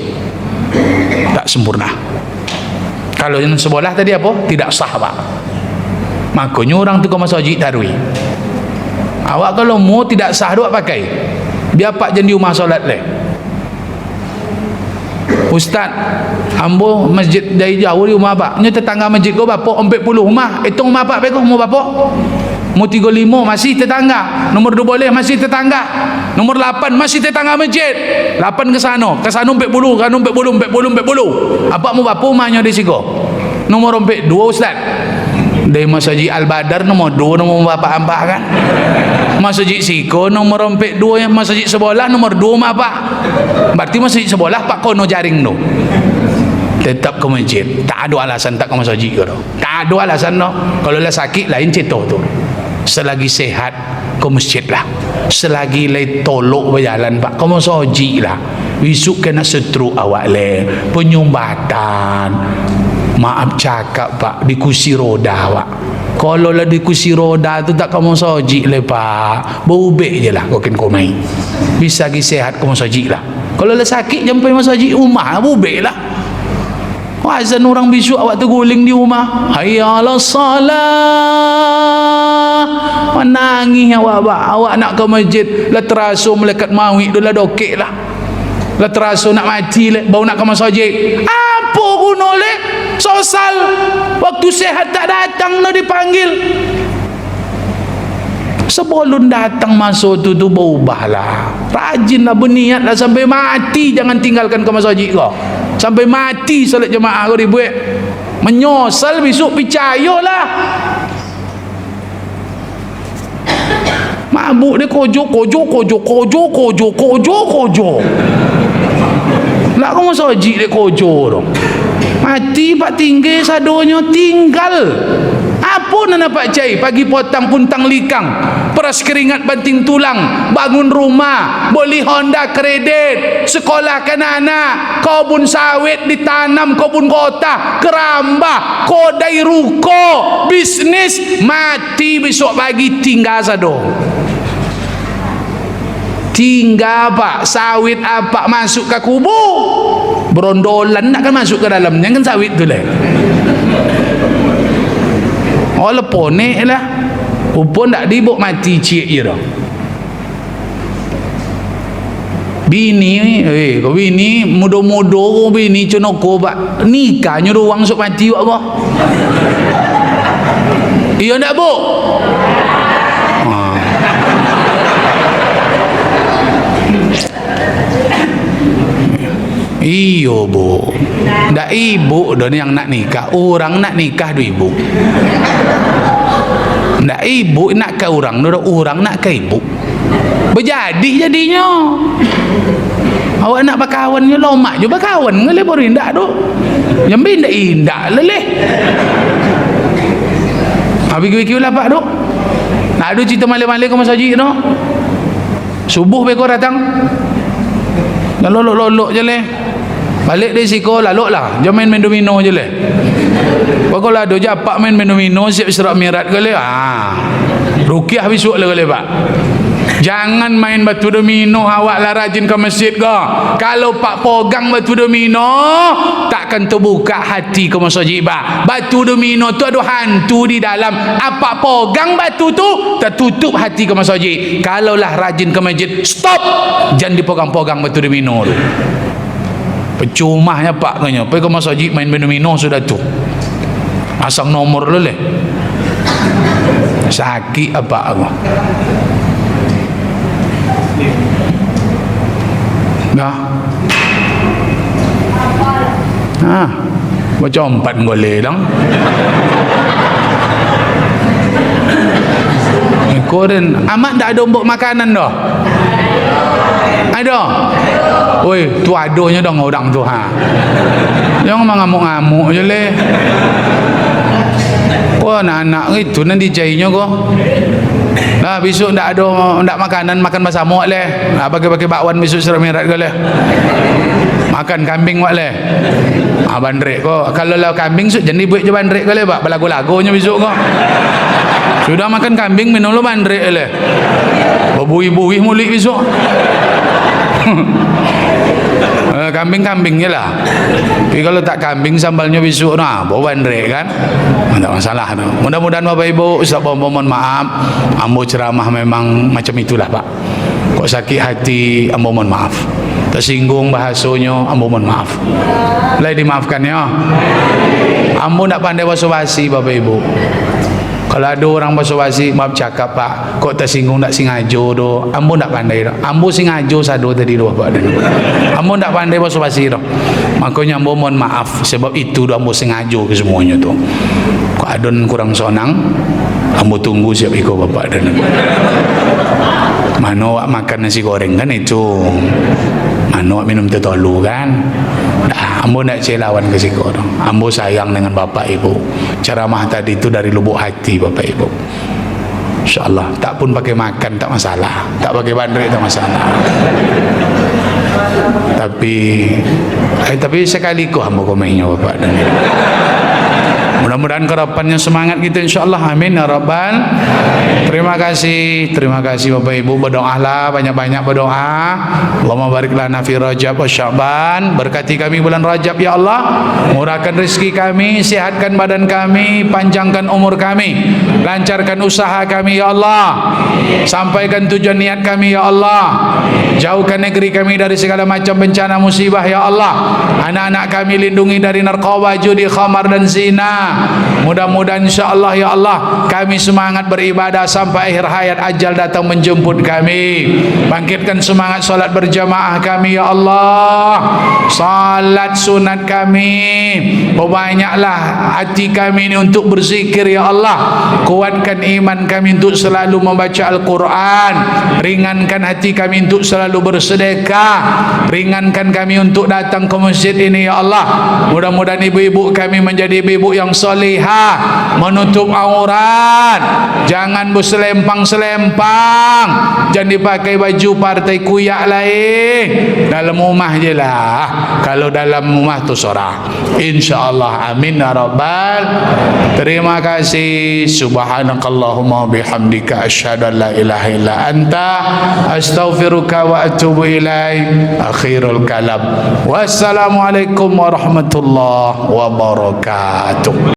Tak sempurna. Kalau yang sebelah tadi apa? Tidak sah pak. Makanya orang tu kau masuk haji tarwih. Awak kalau mau tidak sah awak pakai. Biar pak jadi rumah solat leh. Ustaz, ambo masjid dari jauh di rumah pak. Nya tetangga masjid kau bapak 40 rumah. Hitung rumah pak peko mau bapak. Mau 35 masih tetangga. Nomor 2 boleh masih tetangga. Nomor 8 masih tetangga masjid. 8 ke sana 40, kan 40. Apa mau bapak rumahnya di situ? Nomor 42 Ustaz. Dari Masjid Al-Badar nomor 2 nomor bapak ampak kan. Masjid Siko nomor 42 yang masjid sebelah nomor 2 mak pak. Berarti masjid sebelah pak kono jaring tu. Tetap ke masjid. Tak ada alasan tak ke masjid ke tu. Tak ada alasan no. Kalau lah sakit lain cerita tu. Selagi sehat ke masjid lah. Selagi lay tolok berjalan pak ke masjid lah. Besok kena setruk awak le. Penyumbatan. Maaf cakap pak, di kursi roda pak. Kalau lah di kursi roda tu tak kamu sojik le pak, berubek je lah kau kena komai. Bisa lagi sehat kamu sojik lah. Kalau lah sakit sampai masjid rumah berubek lah. Azan orang besok awak terguling di rumah. Hayya ala salah. Menangis awak pak. Awak nak ke masjid lah terasa malaikat maut tu lah dokek lah. Lah terasa nak mati le, baru nak ke masjid. Apa guna le? Sosal waktu sehat tak datang lah dipanggil. Sebelum datang masuk tu berubahlah. Rajinlah berniatlah sampai mati jangan tinggalkan ke masjid kau. Sampai mati solat jemaah kau dibuat. Menyosal besok percayalah. Mabuk dia kojo. Lah kau masjid dia kojo dong. Mati pak tinggal sadonya tinggal. Apa nak dapat cai? Pagi potang puntang likang, peras keringat banting tulang, bangun rumah, beli Honda kredit, sekolahkan anak, kebun sawit ditanam, kebun kota, kerambah, kodai ruko, bisnis, mati besok pagi tinggal sado. Tinggal pak sawit apa masuk ke kubur, berondolan nak kan masuk ke dalamnya kan sawit tu lah. Oh leponek lah, upon tak dibuk mati cik je dah. Bini, kau bini muda-muda, bini cenoko pak nikahnya doang sok mati apa? Iya tak bu? Iyo bu, ndak ibu don yang nak nikah, orang nak nikah do ibu. Ndak ibu nak ke orang, orang nak ke ibu. Berjadi jadinya. Awak nak berkawannya lomak je berkawan ngale baru indak do. Jambi indak leleh. Habis lah pak do. Nak ada cerita malai-malai ke masjid no. Subuh beko datang. Dah lolok-lolok je leh. Balik dari siko lalu lah. Jangan main domino je leh. Kalau ada je apa main domino siap Isra Mi'raj ke leh. Rukiah besok lah ke leh pak. Jangan main batu domino awak lah rajin ke masjid ke. Kalau pak pegang batu domino takkan terbuka hati ke masjid pak. Batu domino tu ada hantu di dalam. Apa pegang batu tu tertutup hati ke masjid. Kalau lah rajin ke masjid, stop. Jangan dipegang-pegang batu domino tu. Percumahnya pak kanya. Pergi ke masjid main domino sudah tu. Masang nomor lu leh. Sakit apa aku. Dah. Macam 4 golek dong. Koren, amat tak ada umbuk makanan dah. Ada. Oi, tu adonya dong orang tu ha. Jangan mengamuk-ngamuk je leh. Wah, anak-anak itu nanti jainya kok. Nah, besok ndak makanan, makan masamuk leh. Nah, bagi-bagi bakwan besok Isra Mi'raj ke leh. Makan kambing wak leh. Bandrek kok. Kalau lah kambing so jadi buat je bandrek ke leh pak. Belagu-lagunya besok kok. Sudah makan kambing minum lo bandrek leh. Berbuih-buih mulik besok. Kambing-kambing je lah. Tapi kalau tak kambing sambalnya besok nah, bawa bandrek kan. Tak masalah tu. Mudah-mudahan Bapak Ibu Ustaz mohon maaf. Ambo ceramah memang macam itulah pak. Kok sakit hati ambo mohon maaf. Tersinggung bahasanya ambo mohon maaf. Boleh dimaafkan ya. Ambo tak pandai basa-basi Bapak Ibu. Kalau ada orang basa-basi, maaf cakap pak, kok tersinggung tak singajo do. Ambo tak pandai dah. Ambo singajo sado tadi do pak. Ambo tak pandai basa-basi dah. Makanya ambo mohon maaf sebab itu do ambo singajo ke semuanya tu. Kok adon kurang sonang, ambo tunggu siap ikut bapak dan mana awak makan nasi goreng kan itu. Mana awak minum teh tolu kan. Dah, ambo nak celawan ke situ. Ambo sayang dengan bapak ibu. Ceramah tadi itu dari lubuk hati bapak ibu. InsyaAllah tak pun pakai makan tak masalah, tak pakai bandrek tak masalah. Tapi sekali kau ambo komennya bapak dan ibu. Mudah-mudahan kedepannya semangat kita insyaAllah. Amin ya Rabbal. Terima kasih Bapak Ibu. Berdoalah, banyak-banyak berdoa. Allahumma barik lana fi Rajab wa Sya'ban. Berkati kami bulan Rajab ya Allah. Murahkan rezeki kami, sihatkan badan kami, panjangkan umur kami, lancarkan usaha kami ya Allah. Sampaikan tujuan niat kami ya Allah. Jauhkan negeri kami dari segala macam bencana musibah ya Allah. Anak-anak kami lindungi dari narkoba, judi, khamar dan zina. Mudah-mudahan insyaAllah ya Allah kami semangat beribadah sampai akhir hayat ajal datang menjemput kami. Bangkitkan semangat solat berjamaah kami ya Allah. Salat sunat kami. Perbanyaklah hati kami ini untuk berzikir ya Allah. Kuatkan iman kami untuk selalu membaca Al-Quran. Ringankan hati kami untuk selalu bersedekah. Ringankan kami untuk datang ke masjid ini ya Allah. Mudah-mudahan ibu-ibu kami menjadi ibu-ibu yang solihah, menutup aurat, jangan berselempang-selempang, jangan dipakai baju partai kuyak lain, dalam rumah je lah. Kalau dalam rumah tu sorang, insyaAllah. Amin ya Rabbal. Terima kasih. Subhanakallahumma bihamdika asyhadu an la ilaha illa anta astaghfiruka wa atubu ilaik. Akhirul kalam. Wassalamualaikum warahmatullahi wabarakatuh.